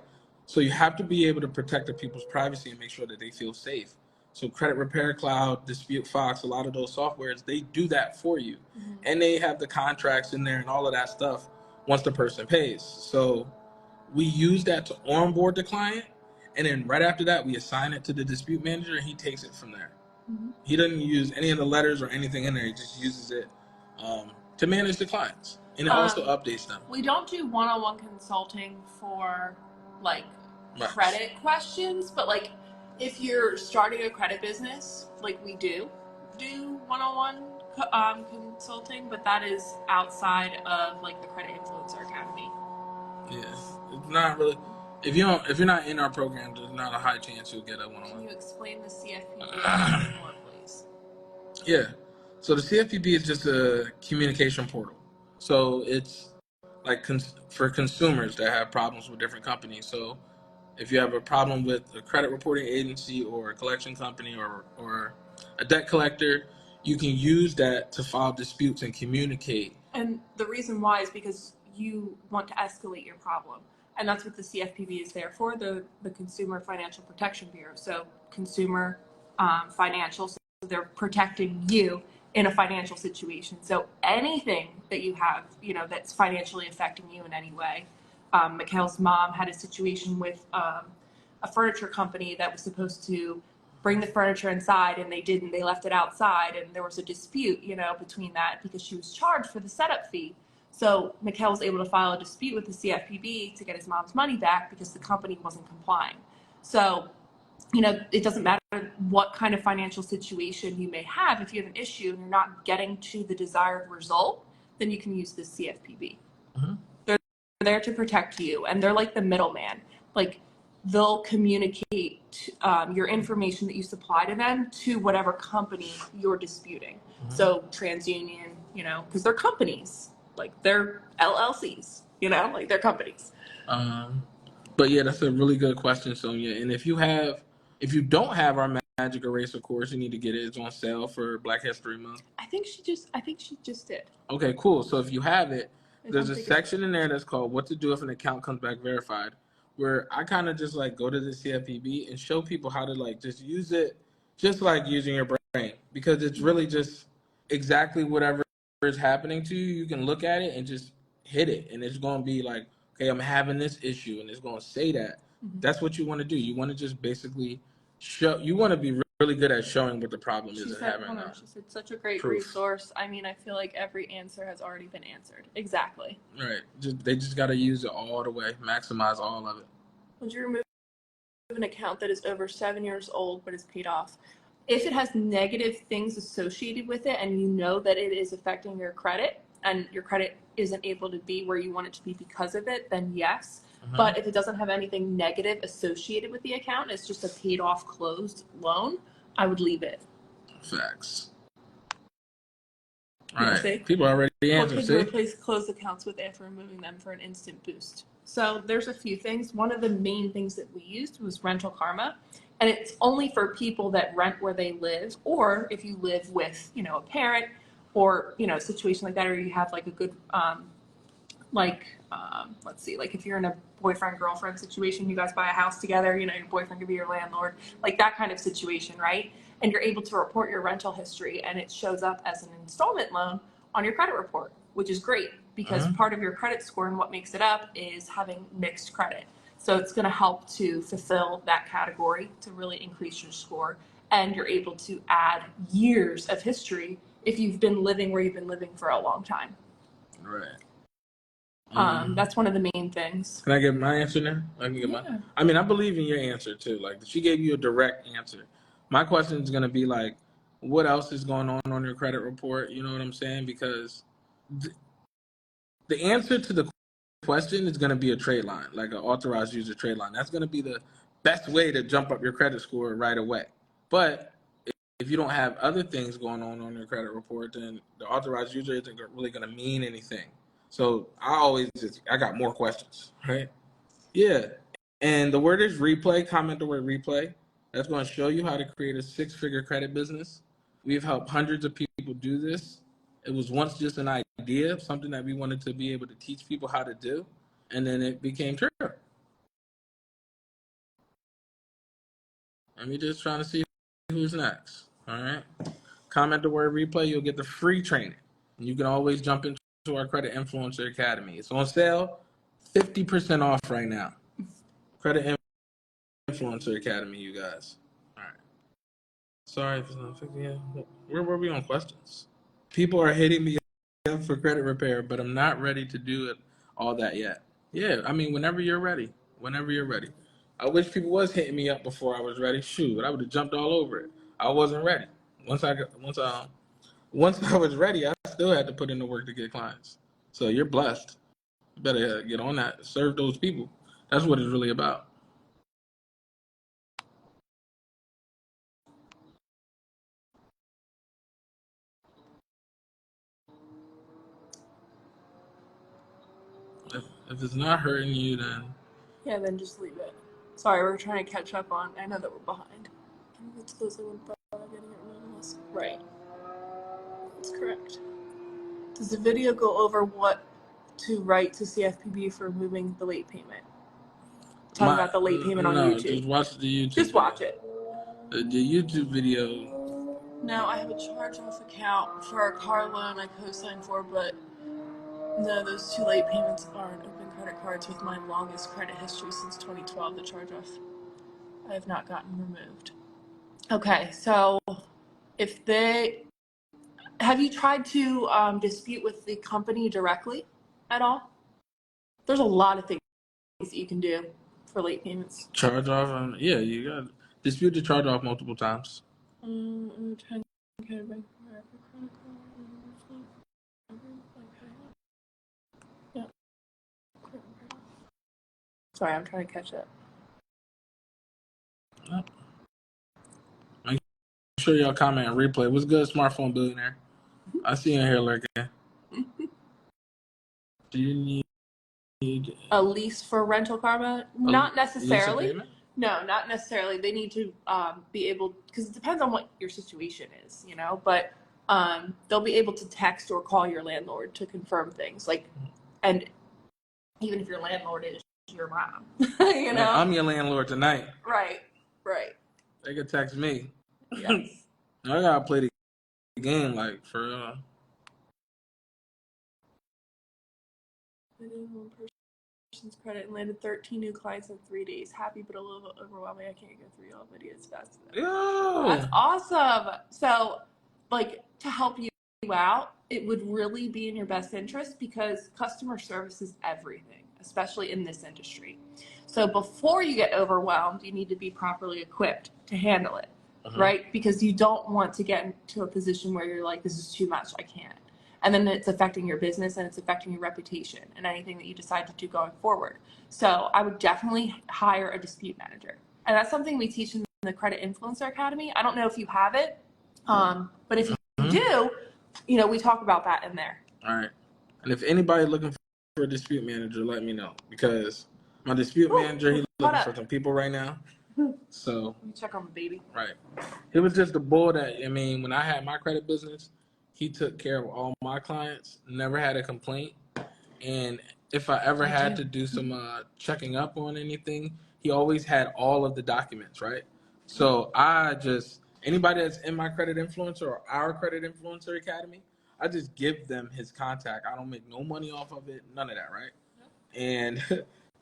So you have to be able to protect the people's privacy and make sure that they feel safe. So Credit Repair Cloud, Dispute Fox, a lot of those softwares, they do that for you. And they have the contracts in there and all of that stuff. once the person pays. So we use that to onboard the client, and then right after that, we assign it to the dispute manager, and he takes it from there. Mm-hmm. He doesn't use any of the letters or anything in there. He just uses it to manage the clients, and it also updates them. We don't do one-on-one consulting for like credit questions, but like if you're starting a credit business, like we do one-on-one consulting, but that is outside of like the Credit Influencer Academy. Yeah, it's not really. If you're not in our program, there's not a high chance you'll get a one-on-one. Can you explain the CFPB more, please? Yeah. So the CFPB is just a communication portal. So it's like for consumers that have problems with different companies. So if you have a problem with a credit reporting agency or a collection company or a debt collector, you can use that to file disputes and communicate. And the reason why is because you want to escalate your problem. And that's what the CFPB is there for, the Consumer Financial Protection Bureau. So consumer financial, so they're protecting you in a financial situation. So anything that you have, that's financially affecting you in any way. Mikhail's mom had a situation with a furniture company that was supposed to bring the furniture inside, and they didn't. They left it outside, and there was a dispute, between that because she was charged for the setup fee. So Mikhail was able to file a dispute with the CFPB to get his mom's money back because the company wasn't complying. So, it doesn't matter what kind of financial situation you may have. If you have an issue and you're not getting to the desired result, then you can use the CFPB. Mm-hmm. They're there to protect you, and they're like the middleman. Like, they'll communicate your information that you supply to them to whatever company you're disputing. Mm-hmm. So TransUnion, because they're companies. Like, they're LLCs, like they're companies. But yeah, that's a really good question, Sonia. And if you don't have our Magic Eraser course, you need to get it. It's on sale for Black History Month. I think she just did. Okay, cool. So if you have it, there's a section in there that's called "What to Do If an Account Comes Back Verified," where I kind of just like go to the CFPB and show people how to like just use it, just like using your brain, because it's really just exactly whatever is happening to you. You can look at it and just hit it, and it's going to be like, okay, I'm having this issue, and it's going to say that. Mm-hmm. That's what you want to do. You want to just basically show. You want to be really good at showing what the problem is. She said, such a great resource. I mean, I feel like every answer has already been answered. Exactly. Right. They just got to use it all the way, maximize all of it. Would you remove an account that is over 7 years old but is paid off? If it has negative things associated with it and you know that it is affecting your credit and your credit isn't able to be where you want it to be because of it, then yes. Mm-hmm. But if it doesn't have anything negative associated with the account, it's just a paid off closed loan, I would leave it. Facts. All right. People already answered. Replace closed accounts with after removing them for an instant boost. So there's a few things. One of the main things that we used was Rental Karma. And it's only for people that rent where they live, or if you live with, a parent or, a situation like that, or you have like a good, let's see, like if you're in a boyfriend-girlfriend situation, you guys buy a house together, your boyfriend could be your landlord, like that kind of situation, right? And you're able to report your rental history and it shows up as an installment loan on your credit report, which is great because part of your credit score and what makes it up is having mixed credit. So it's going to help to fulfill that category to really increase your score. And you're able to add years of history if you've been living where you've been living for a long time. Right. That's one of the main things. Can I get my answer now? I can get mine. I mean, I believe in your answer too. Like, she gave you a direct answer. My question is going to be like, what else is going on your credit report? You know what I'm saying? Because the answer to the question is going to be a trade line, like an authorized user trade line. That's going to be the best way to jump up your credit score right away. But if you don't have other things going on your credit report, then the authorized user isn't really going to mean anything. So I got more questions, right? Yeah. And the word is replay. Comment the word replay. That's going to show you how to create a 6-figure credit business. We've helped hundreds of people do this. It was once just an idea, something that we wanted to be able to teach people how to do, and then it became true. I'm just trying to see who's next. All right. Comment the word replay. You'll get the free training. And you can always jump into to our Credit Influencer Academy. It's on sale, 50% off right now. Credit Influencer Academy, you guys. All right. Sorry if it's not 50. Yeah. Where were we on questions? People are hitting me up for credit repair, but I'm not ready to do it all that yet. Yeah, I mean, whenever you're ready. Whenever you're ready. I wish people was hitting me up before I was ready. Shoot, I would have jumped all over it. I wasn't ready. Once I was ready, I still had to put in the work to get clients. So you're blessed. You better get on that. Serve those people. That's what it's really about. If it's not hurting you, then Yeah, then just leave it. Sorry, we're trying to catch up on. I know that we're behind. It's because I went by getting it removed unless. Right. That's correct. Does the video go over what to write to CFPB for removing the late payment? Talking about the late payment on YouTube. Just watch the YouTube. Just watch it. The YouTube video. No, I have a charge-off account for a car loan I co-signed for, but no, those two late payments aren't open credit cards with my longest credit history since 2012. The charge-off I have not gotten removed. Okay, so if they have you tried to dispute with the company directly at all? There's a lot of things that you can do for late payments. Charge off, yeah, you got dispute the charge off multiple times. Yeah. Sorry, I'm trying to catch up. Make sure y'all comment and replay. What's good, smartphone billionaire? I see you in here lurking. Do you need a lease for rental car? Not necessarily. No, not necessarily. They need to be able, because it depends on what your situation is, you know, but they'll be able to text or call your landlord to confirm things. Like, and even if your landlord is your mom, you know? I'm your landlord tonight. Right. They could text me. Yes. I gotta play the game, like, for real. I did one person's credit and landed 13 new clients in 3 days. Happy, but a little overwhelming. I can't go through y'all videos fast enough. Yo. That's awesome. So, like, to help you out, it would really be in your best interest because customer service is everything, especially in this industry. So before you get overwhelmed, you need to be properly equipped to handle it, right? Because you don't want to get into a position where you're like, this is too much, I can't. And then it's affecting your business and it's affecting your reputation and anything that you decide to do going forward. So I would definitely hire a dispute manager. And that's something we teach in the Credit Influencer Academy. I don't know if you have it, but if you do, you know, we talk about that in there. All right. And if anybody looking for a dispute manager, let me know because my dispute manager, he's looking for some people right now. So let me check on the baby. Right. It was just the bull that, I mean, when I had my credit business, he took care of all my clients, never had a complaint. And if I ever had to do some checking up on anything, he always had all of the documents, right? So anybody that's in my Credit Influencer or our Credit Influencer Academy, I just give them his contact. I don't make no money off of it, none of that, right? And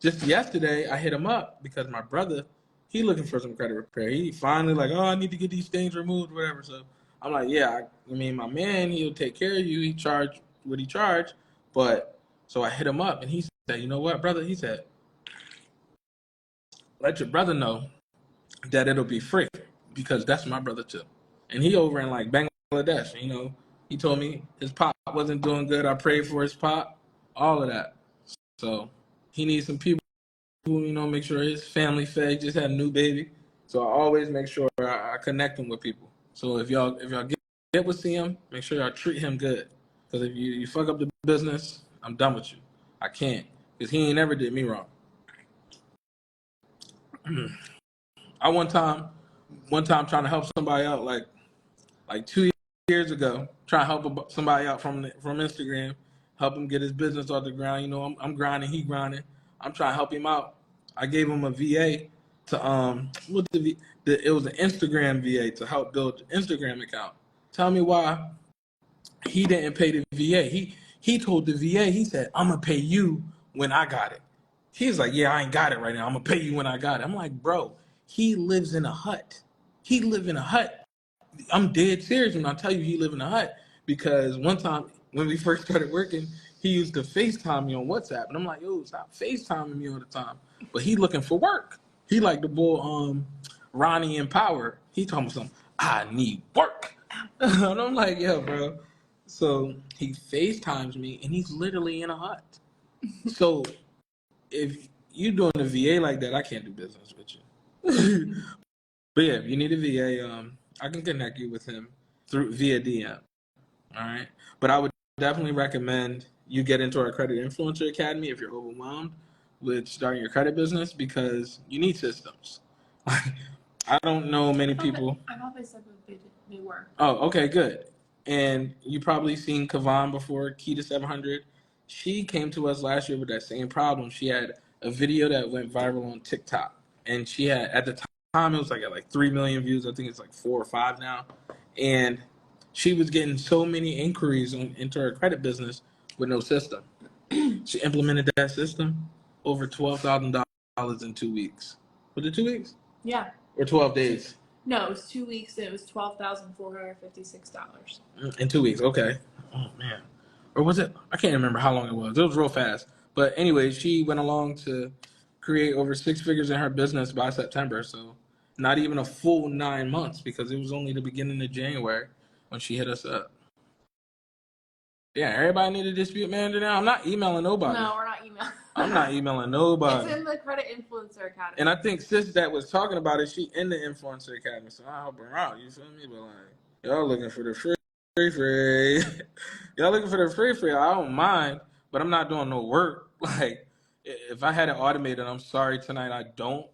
just yesterday, I hit him up because my brother, he looking for some credit repair. He finally like, oh, I need to get these things removed, whatever. So I'm like, yeah, I mean, my man, he'll take care of you. He charge what he charged. But so I hit him up and he said, you know what, brother? He said, let your brother know that it'll be free because that's my brother too. And he over in like Bangladesh, you know, he told me his pop wasn't doing good. I prayed for his pop, all of that. So he needs some people, you know, make sure his family fed, just had a new baby. So I always make sure I connect him with people. So if y'all get with him, make sure y'all treat him good. Because if you fuck up the business, I'm done with you. I can't. Because he ain't never did me wrong. I one time trying to help somebody out like 2 years ago, trying to help somebody out from Instagram, help him get his business off the ground. You know, I'm grinding, he grinding. I'm trying to help him out. I gave him a VA to it was an Instagram VA to help build the Instagram account. Tell me why he didn't pay the VA. He told the VA, he said, I'm going to pay you when I got it. He's like, yeah, I ain't got it right now. I'm going to pay you when I got it. I'm like, bro, he lives in a hut. He live in a hut. I'm dead serious when I tell you he live in a hut, because one time when we first started working, he used to FaceTime me on WhatsApp. And I'm like, yo, stop FaceTiming me all the time. But he looking for work. He like the bull Ronnie in Power. He told me something, I need work. And I'm like, yo, bro. So he FaceTimes me and he's literally in a hut. So if you doing a VA like that, I can't do business with you. But yeah, if you need a VA, I can connect you with him through via DM. All right. But I would definitely recommend you get into our Credit Influencer Academy if you're overwhelmed with starting your credit business, because you need systems. I don't know many people. I thought they said that they were. Oh, okay, good. And you probably seen Kavan before, Key to 700. She came to us last year with that same problem. She had a video that went viral on TikTok, and she had, at the time, it was like at like 3 million views. I think it's like 4 or 5 now. And she was getting so many inquiries into her credit business with no system. She implemented that system, over $12,000 in 2 weeks. Was it 2 weeks? Yeah. Or 12 days? No, it was 2 weeks and it was $12,456. In 2 weeks, okay. Oh man, or was it? I can't remember how long it was. It was real fast. But anyway, she went along to create over 6 figures in her business by September. So not even a full 9 months, because it was only the beginning of January when she hit us up. Yeah, everybody need a dispute manager now. I'm not emailing nobody. No, we're not emailing. I'm not emailing nobody. It's in the Credit Influencer Academy. And I think sis that was talking about it, she in the Influencer Academy. So I help her out. You feel me? But like, y'all looking for the free. Y'all looking for the free. I don't mind, but I'm not doing no work. Like, if I had it automated, I'm sorry tonight, I don't.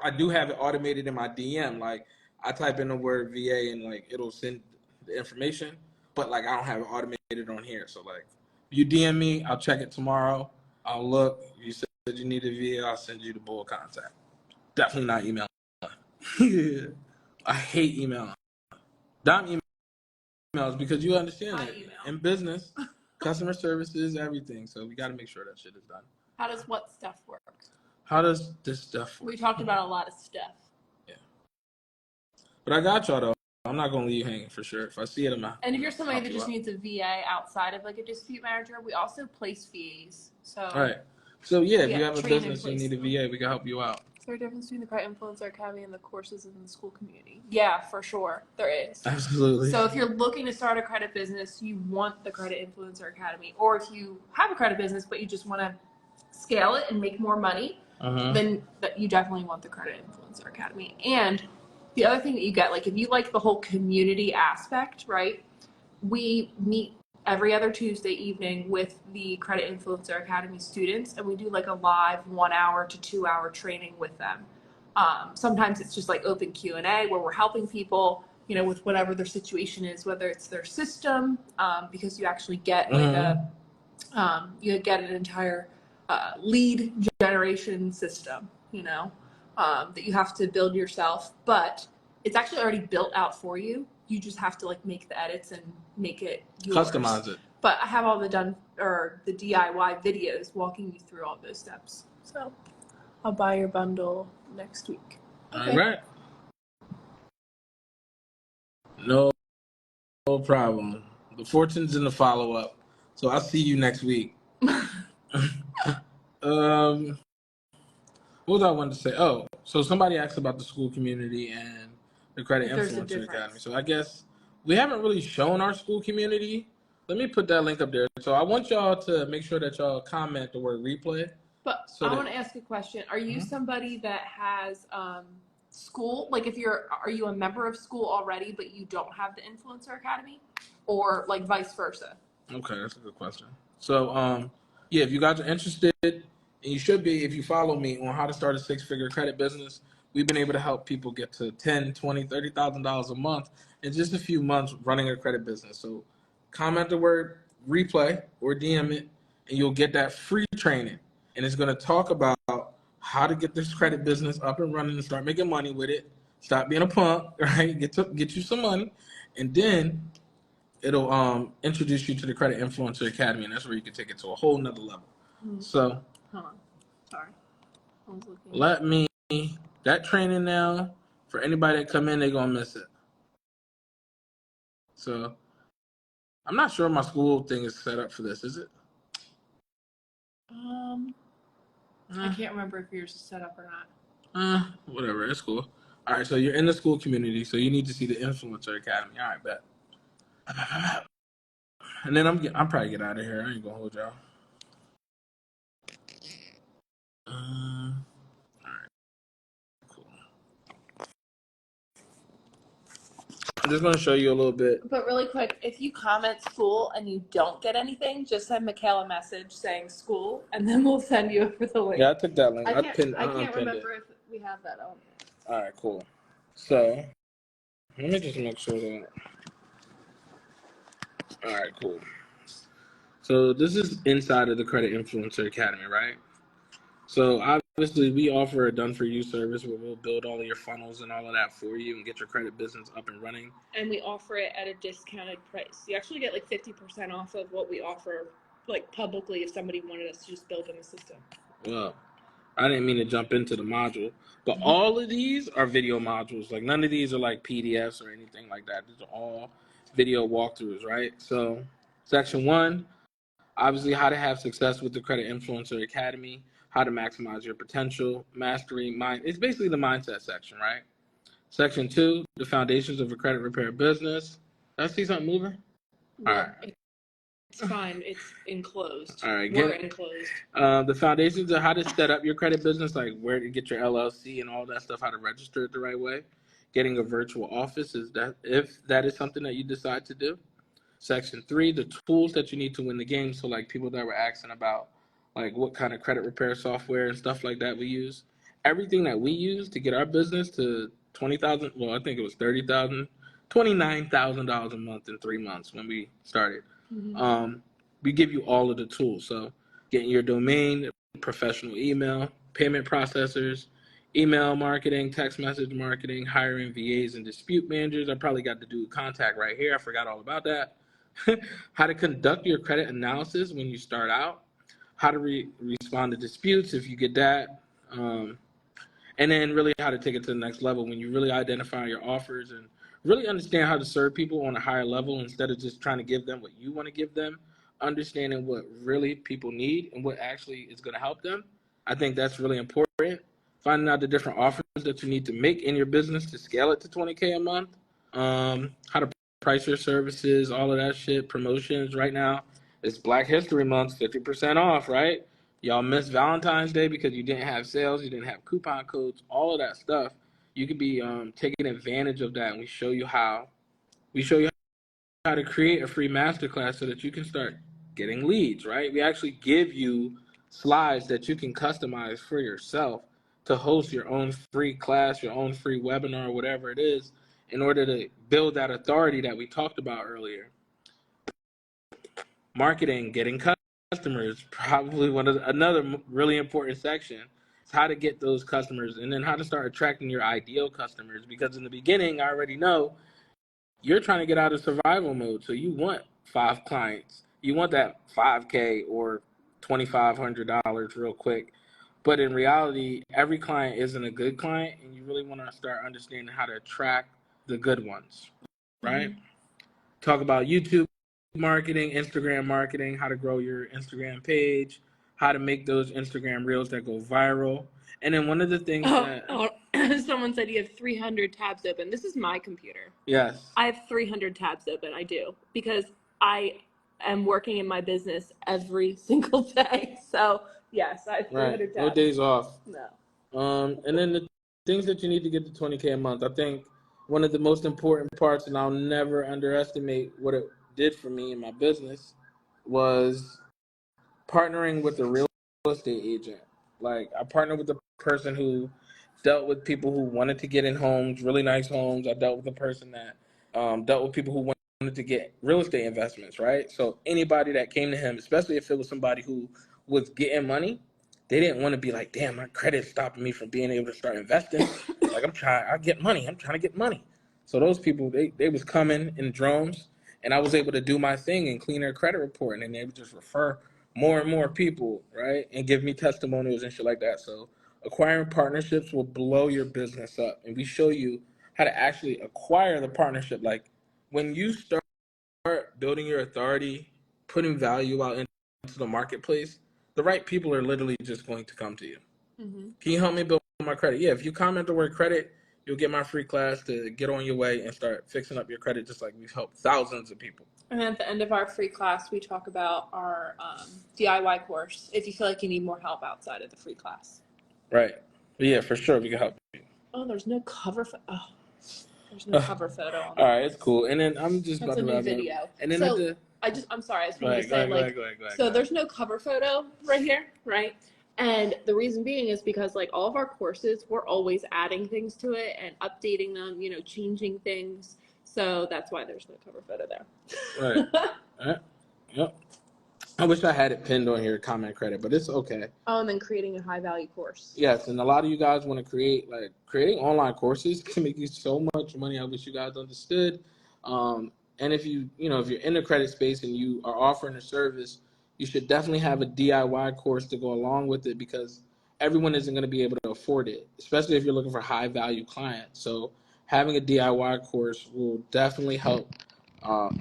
I do have it automated in my DM. Like, I type in the word VA and like it'll send the information, but like I don't have it automated on here. So like, you DM me, I'll check it tomorrow. I'll look. You said you need a VA, I'll send you the bull contact. Definitely not emailing. I hate emailing. Don't emails, because you understand that in business, customer service is everything. So we got to make sure that shit is done. How does what stuff work? How does this stuff work? We talked about a lot of stuff. Yeah. But I got y'all though. I'm not gonna leave you hanging for sure. If I see it, and if you're somebody that just needs a VA outside of like a dispute manager, we also place VAs. So all right. So yeah, if you have a business and you need a VA, we can help you out. Is there a difference between the Credit Influencer Academy and the courses in the school community? Yeah, for sure. There is. Absolutely. So if you're looking to start a credit business, you want the Credit Influencer Academy. Or if you have a credit business, but you just want to scale it and make more money, then you definitely want the Credit Influencer Academy. And the other thing that you get, like if you like the whole community aspect, right? We meet every other Tuesday evening with the Credit Influencer Academy students, and we do like a live 1 hour to 2 hour training with them. Sometimes it's just like open Q&A where we're helping people, you know, with whatever their situation is, whether it's their system, because you actually get like you get an entire lead generation system, you know, that you have to build yourself, but it's actually already built out for you. You just have to like make the edits and make it yours. Customize it. But I have all the DIY videos walking you through all those steps. So I'll buy your bundle next week. Okay. All right. No problem. The fortune's in the follow-up. So I'll see you next week. What was I wanted to say? Oh, so somebody asked about the school community and the Credit Influencer Academy. So I guess we haven't really shown our school community. Let me put that link up there. So I want y'all to make sure that y'all comment the word replay. But so I want to ask a question. Are you somebody that has school? Like are you a member of school already, but you don't have the Influencer Academy? Or like vice versa? Okay, that's a good question. So yeah, if you guys are interested, and you should be if you follow me on how to start a 6-figure credit business, we've been able to help people get to $10,000, $20,000, $30,000 a month in just a few months running a credit business. So comment the word replay or DM it, and you'll get that free training. And it's going to talk about how to get this credit business up and running and start making money with it. Stop being a punk, right? Get you some money. And then it'll introduce you to the Credit Influencer Academy, and that's where you can take it to a whole nother level. So Hold on. Sorry. I was looking. let me that training now for anybody that come in, they're gonna miss it. So I'm not sure my school thing is set up for this, is it? I can't remember if yours is set up or not. Whatever, it's cool. All right, so you're in the school community, so you need to see the Influencer Academy. All right, bet. And then I'm probably get out of here. I ain't gonna hold y'all. All right, cool. I'm just gonna show you a little bit. But really quick, if you comment school and you don't get anything, just send Mikhail a message saying school, and then we'll send you over the link. Yeah, I took that link. I can't unpinned remember it. if we have that on. All right, cool. So let me just make sure that. All right, cool. So this is inside of the Credit Influencer Academy, right? So obviously we offer a done-for-you service where we'll build all of your funnels and all of that for you and get your credit business up and running. And we offer it at a discounted price. You actually get like 50% off of what we offer, like publicly, if somebody wanted us to just build in the system. Well, I didn't mean to jump into the module, but all of these are video modules. Like none of these are like PDFs or anything like that. These are all video walkthroughs, right? So section 1, obviously how to have success with the Credit Influencer Academy, how to maximize your potential, mastery, mind. It's basically the mindset section, right? Section 2, the foundations of a credit repair business. Did I see something moving? All right. It's fine. It's enclosed. All right, We're enclosed. The foundations of how to set up your credit business, like where to get your LLC and all that stuff, how to register it the right way. Getting a virtual office is that if that is something that you decide to do. Section 3, the tools that you need to win the game. So like people that were asking about like what kind of credit repair software and stuff like that we use. Everything that we use to get our business to 20,000, well, I think it was 30,000, $29,000 a month in 3 months when we started. We give you all of the tools. So getting your domain, professional email, payment processors, email marketing, text message marketing, hiring VAs and dispute managers. I probably got to do contact right here. I forgot all about that. How to conduct your credit analysis when you start out, how to respond to disputes if you get that, and then really how to take it to the next level when you really identify your offers and really understand how to serve people on a higher level instead of just trying to give them what you want to give them, understanding what really people need and what actually is going to help them. I think that's really important. Finding out the different offers that you need to make in your business to scale it to 20K a month. How to price your services, all of that shit, promotions. Right now, it's Black History Month, 50% off, right? Y'all missed Valentine's Day because you didn't have sales, you didn't have coupon codes, all of that stuff. You could be taking advantage of that, and we show you how. We show you how to create a free masterclass so that you can start getting leads, right? We actually give you slides that you can customize for yourself to host your own free class, your own free webinar, whatever it is, in order to build that authority that we talked about earlier. Marketing, getting customers, probably another really important section. It's how to get those customers and then how to start attracting your ideal customers, because in the beginning, I already know you're trying to get out of survival mode. So you want 5 clients. You want that 5K or $2,500 real quick. But in reality, every client isn't a good client, and you really want to start understanding how to attract the good ones, right? Talk about YouTube marketing, Instagram marketing, how to grow your Instagram page, how to make those Instagram reels that go viral. And then one of the things Someone said you have 300 tabs open. This is my computer. Yes. I have 300 tabs open. I do, because I am working in my business every single day. So yes, I have 300 tabs. No days off. No. And then the things that you need to get to 20K a month. I think one of the most important parts, and I'll never underestimate what it did for me in my business, was partnering with a real estate agent. Like, I partnered with a person who dealt with people who wanted to get in homes, really nice homes. I dealt with a person that dealt with people who wanted to get real estate investments, right? So anybody that came to him, especially if it was somebody who was getting money, they didn't want to be like, damn, my credit's stopping me from being able to start investing. Like, I get money. I'm trying to get money. So those people, they was coming in drones, and I was able to do my thing and clean their credit report, and then they would just refer more and more people, right, and give me testimonials and shit like that. So acquiring partnerships will blow your business up, and we show you how to actually acquire the partnership. Like when you start building your authority, putting value out into the marketplace, the right people are literally just going to come to you. Mm-hmm. Can you help me build my credit? Yeah, if you comment the word credit, you'll get my free class to get on your way and start fixing up your credit, just like we've helped thousands of people. And then at the end of our free class, we talk about our DIY course if you feel like you need more help outside of the free class. Right. But yeah, for sure, we can help you. Oh, there's no cover. There's no cover photo on All that. right, it's cool. And then I'm just That's about a to new wrap video. up. And then So I'm sorry. I just wanted to say go ahead. So there's no cover photo right here, right? And the reason being is because like all of our courses, we're always adding things to it and updating them, changing things. So that's why there's no cover photo there. Right. All right. Yep. I wish I had it pinned on here, comment credit, but it's okay. Oh, and then creating a high value course. Yes, and a lot of you guys want to creating online courses can make you so much money. I wish you guys understood. And if if you're in the credit space and you are offering a service, you should definitely have a DIY course to go along with it, because everyone isn't going to be able to afford it, especially if you're looking for high value clients. So having a DIY course will definitely help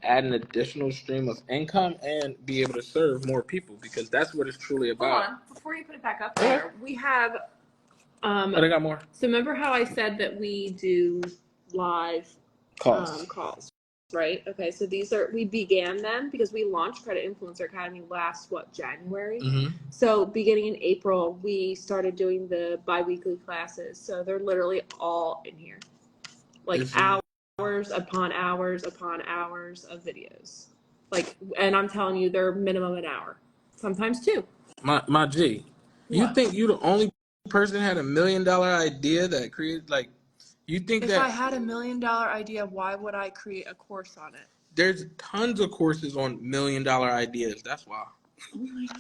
add an additional stream of income and be able to serve more people, because that's what it's truly about. Hold on, before you put it back up there, we have. They got more So remember how I said that we do live calls, right? Okay, so we began them because we launched Credit Influencer Academy last January. Mm-hmm. So beginning in April, we started doing the bi-weekly classes. So they're literally all in here, like hours upon hours upon hours of videos. And I'm telling you, they're minimum an hour, sometimes two. My G, you think you the only person had $1 million idea that created you think if I had $1 million idea, why would I create a course on it? There's tons of courses on $1 million ideas. That's why. Oh my god.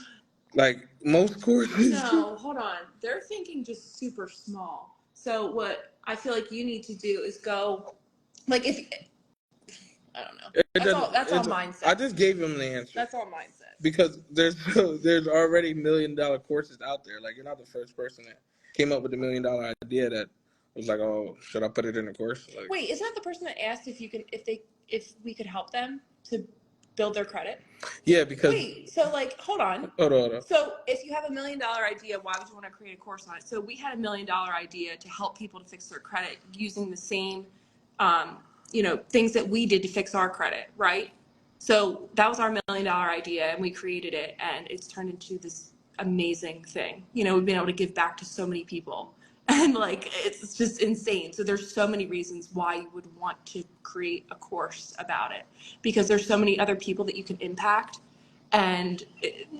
Like most courses. No, hold on. They're thinking just super small. So what I feel like you need to do is go, if I don't know. That's all mindset. I just gave him the answer. That's all mindset. Because there's already $1 million courses out there. Like, you're not the first person that came up with $1 million idea that was like, oh, should I put it in a course? Like, wait, isn't that the person that asked if we could help them to build their credit? Yeah, because so hold on. Hold on. So if you have $1 million idea, why would you want to create a course on it? So we had $1 million idea to help people to fix their credit using the same things that we did to fix our credit, right? So that was our $1 million idea, and we created it, and it's turned into this amazing thing. We've been able to give back to so many people, and it's just insane. So there's so many reasons why you would want to create a course about it, because there's so many other people that you can impact, and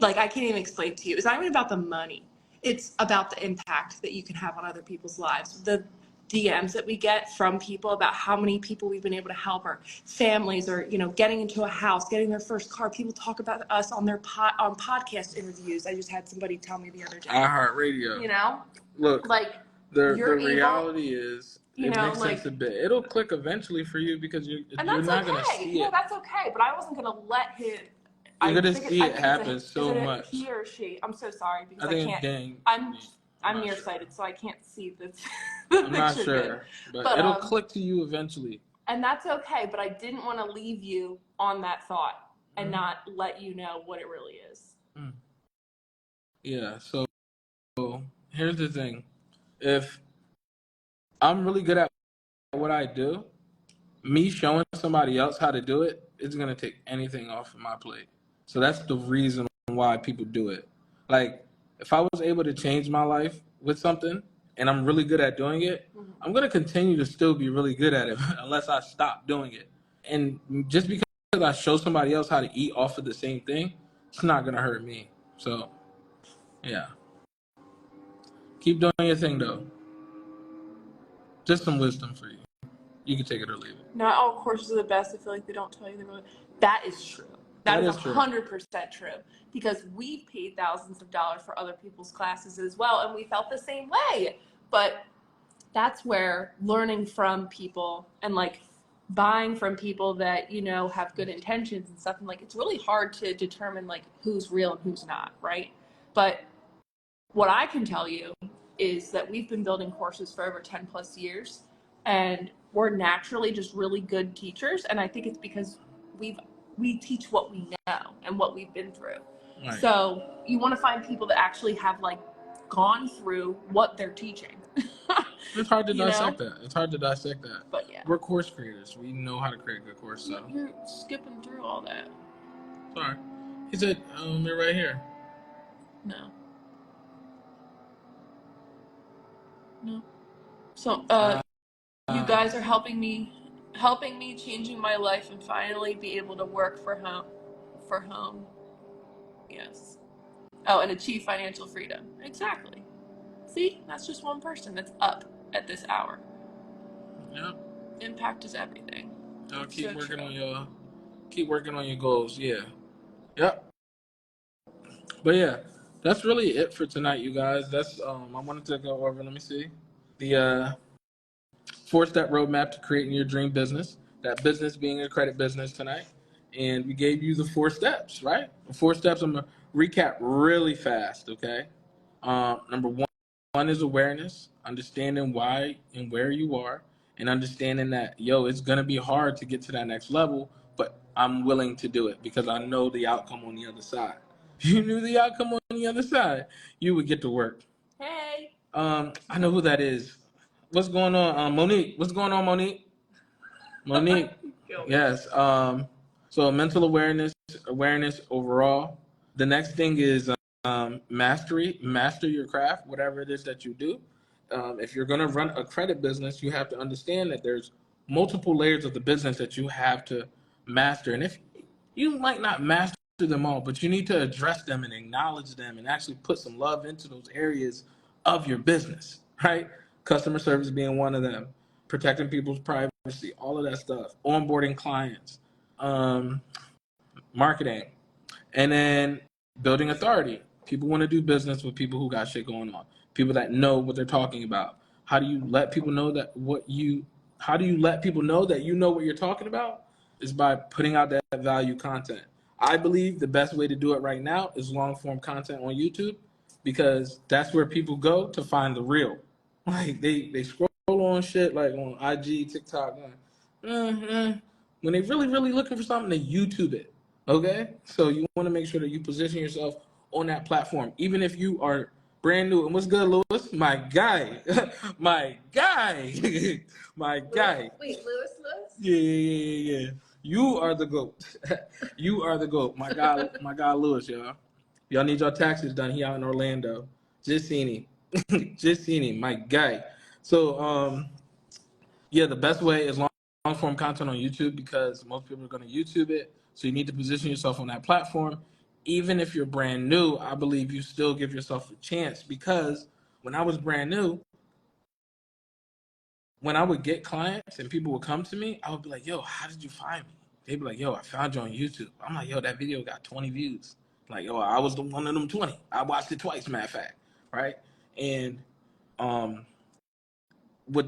I can't even explain to you. It's not even about the money. It's about the impact that you can have on other people's lives. The DMs that we get from people about how many people we've been able to help, or families, or getting into a house, getting their first car. People talk about us on their on podcast interviews. I just had somebody tell me the other day. iHeartRadio. Look, the reality is, it makes sense a bit. It'll click eventually for you, because you're not going to see it. That's okay, but I wasn't going to let him. You're going to see it happen so much. He or she. I'm so sorry, because I can't. I'm nearsighted, so I can't see the I'm not sure, but it'll click to you eventually. And that's okay, but I didn't want to leave you on that thought and not let you know what it really is. Yeah, so here's the thing. If I'm really good at what I do, me showing somebody else how to do it isn't going to take anything off of my plate. So that's the reason why people do it. If I was able to change my life with something and I'm really good at doing it, I'm going to continue to still be really good at it unless I stop doing it. And just because I show somebody else how to eat off of the same thing, it's not going to hurt me. So, yeah. Keep doing your thing, though. Just some wisdom for you. You can take it or leave it. Not all courses are the best. I feel like they don't tell you the really. That is true. That is 100% true. Because we've paid thousands of dollars for other people's classes as well, and we felt the same way. But that's where learning from people and buying from people that, you know, have good intentions and stuff. And like, it's really hard to determine like who's real and who's not, right? But what I can tell you is that we've been building courses for over 10 plus years, and we're naturally just really good teachers. And I think it's because we teach what we know and what we've been through. Right. So you want to find people that actually have like gone through what they're teaching. It's hard to dissect that. It's hard to dissect that. But yeah, we're course creators. We know how to create a good course. So you're skipping through all that. Sorry, he said, "You're right here." No. So, you guys are helping me, changing my life, and finally be able to work for home. Yes. Oh, and achieve financial freedom. Exactly. See, that's just one person that's up at this hour. Yep. Impact is everything. Keep working on your goals. Yeah. Yep. But yeah, that's really it for tonight, you guys. That's I wanted to go over. Let me see the 4-step roadmap to creating your dream business. That business being a credit business tonight, and we gave you the 4 steps. Right, the 4 steps. I'm gonna recap really fast. Okay. Number one is awareness, understanding why and where you are, and understanding that it's gonna be hard to get to that next level, but I'm willing to do it because I know the outcome on the other side. If you knew the outcome on the other side, you would get to work. Hey. I know who that is. What's going on, Monique? What's going on, Monique? Monique. Yes. So mental awareness overall. The next thing is mastery. Master your craft, whatever it is that you do. If you're going to run a credit business, you have to understand that there's multiple layers of the business that you have to master. And if you might not master them all, but you need to address them and acknowledge them and actually put some love into those areas of your business, right? Customer service being one of them, protecting people's privacy, all of that stuff, onboarding clients, marketing, and then building authority. People want to do business with people who got shit going on, people that know what they're talking about. How do you let people know that how do you let people know that you know what you're talking about? Is by putting out that value content. I believe the best way to do it right now is long form content on YouTube, because that's where people go to find the real. Like they scroll on shit like on IG, TikTok, when they really looking for something, they YouTube it. Okay, so you want to make sure that you position yourself on that platform, even if you are brand new. And what's good, Lewis? My guy, my guy, my guy. Wait, Lewis? Yeah. You are the GOAT. You are the GOAT. My guy Lewis, y'all. Y'all need your taxes done. He out in Orlando. Just seen him. Just seen him. My guy. So, the best way is long form content on YouTube, because most people are going to YouTube it. So you need to position yourself on that platform. Even if you're brand new, I believe you still give yourself a chance, because when I was brand new, when I would get clients and people would come to me, I would be like, yo, how did you find me? They'd be like, yo, I found you on YouTube. I'm like, yo, that video got 20 views. Like, yo, I was the one of them 20. I watched it twice, matter of fact. Right? And what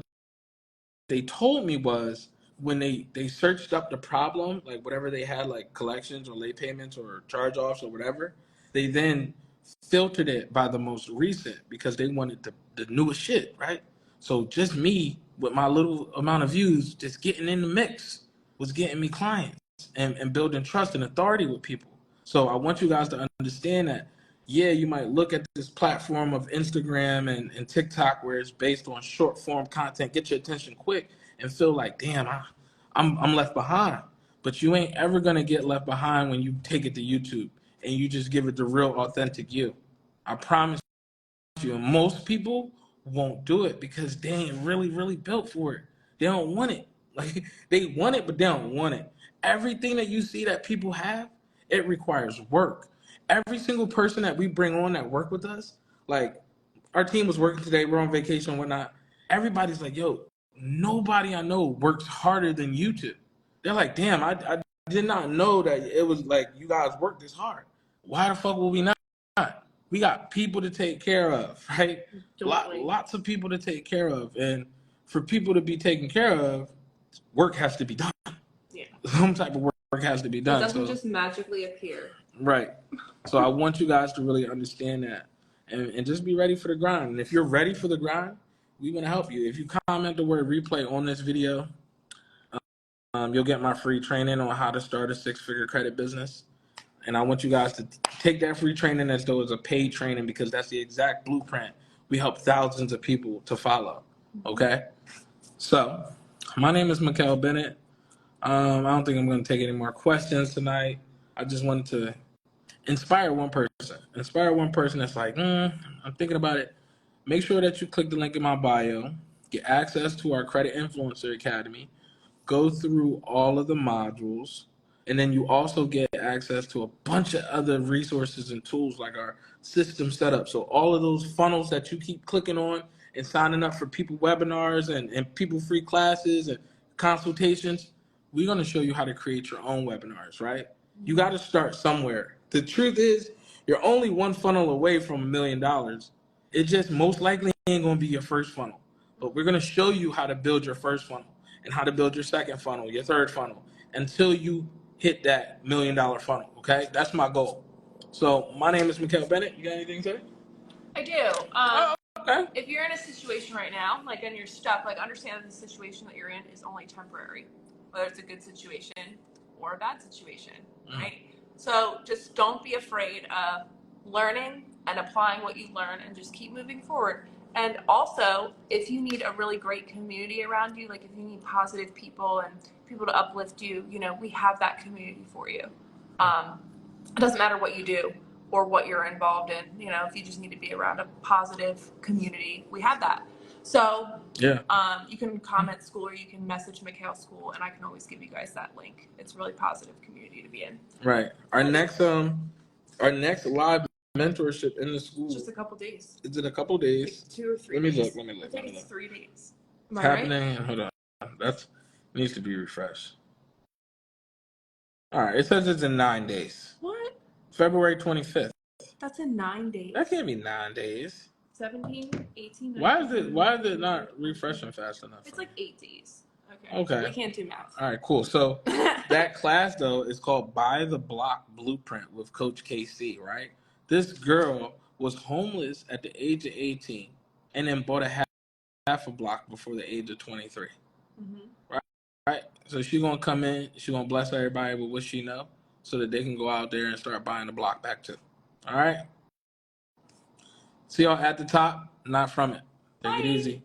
they told me was, when they searched up the problem, like whatever they had, like collections or late payments or charge-offs or whatever, they then filtered it by the most recent, because they wanted the newest shit, right? So just me with my little amount of views, just getting in the mix, was getting me clients and building trust and authority with people. So I want you guys to understand that, you might look at this platform of Instagram and TikTok, where it's based on short form content, get your attention quick, and feel like, damn, I'm left behind. But you ain't ever gonna get left behind when you take it to YouTube and you just give it the real authentic you. I promise you. And most people won't do it because they ain't really built for it. They don't want it. Like, they want it, but they don't want it. Everything that you see that people have, it requires work. Every single person that we bring on that work with us, like our team was working today, we're on vacation and whatnot. Everybody's like, yo, nobody I know works harder than you two. They're like, damn, I did not know that it was like you guys work this hard. Why the fuck will we not? We got people to take care of, right? Lots of people to take care of. And for people to be taken care of, work has to be done. some type of work has to be done. It doesn't just magically appear. Right. So I want you guys to really understand that and just be ready for the grind. And if you're ready for the grind, we want to help you. If you comment the word replay on this video, you'll get my free training on how to start a 6-figure credit business. And I want you guys to take that free training as though it's a paid training, because that's the exact blueprint we help thousands of people to follow. Okay? So my name is Mikkel Bennett. I don't think I'm going to take any more questions tonight. I just wanted to inspire one person. Inspire one person that's like, I'm thinking about it. Make sure that you click the link in my bio, get access to our Credit Influencer Academy, go through all of the modules, and then you also get access to a bunch of other resources and tools like our system setup. So all of those funnels that you keep clicking on and signing up for people webinars and people free classes and consultations, we're going to show you how to create your own webinars, right? You got to start somewhere. The truth is, you're only one funnel away from $1 million. It just most likely ain't going to be your first funnel. But we're going to show you how to build your first funnel and how to build your second funnel, your third funnel, until you hit that $1 million funnel, okay? That's my goal. So my name is Mikkel Bennett. You got anything to say? I do. Okay. If you're in a situation right now, like, and you're stuck, like, understand that the situation that you're in is only temporary, whether it's a good situation or a bad situation, right? So just don't be afraid of learning and applying what you learn, and just keep moving forward. And also, if you need a really great community around you, like if you need positive people and people to uplift you, you know, we have that community for you. It doesn't matter what you do or what you're involved in. You know, if you just need to be around a positive community, we have that. So Yeah. You can comment school, or you can message Mikkel School, and I can always give you guys that link. It's a really positive community to be in. Right. Our next live mentorship in the school. It's just a couple days. Is it a couple days? Like 2 or 3 days. days. Let me look. I think it's 3 days. It's happening. Right? Hold on. That needs to be refreshed. All right. It says it's in 9 days. What? February 25th. That's in 9 days. That can't be 9 days. 17, 18, 19. Why is it not refreshing fast enough? It's like 8 days. Okay. Okay. We can't do math. All right, cool. So that class though is called Buy the Block Blueprint with Coach KC, right? This girl was homeless at the age of 18 and then bought a half a block before the age of 23. Mm-hmm. Right? So she's gonna come in, she's gonna bless everybody with what she know so that they can go out there and start buying the block back too. All right? See y'all at the top, not from it. Take it easy.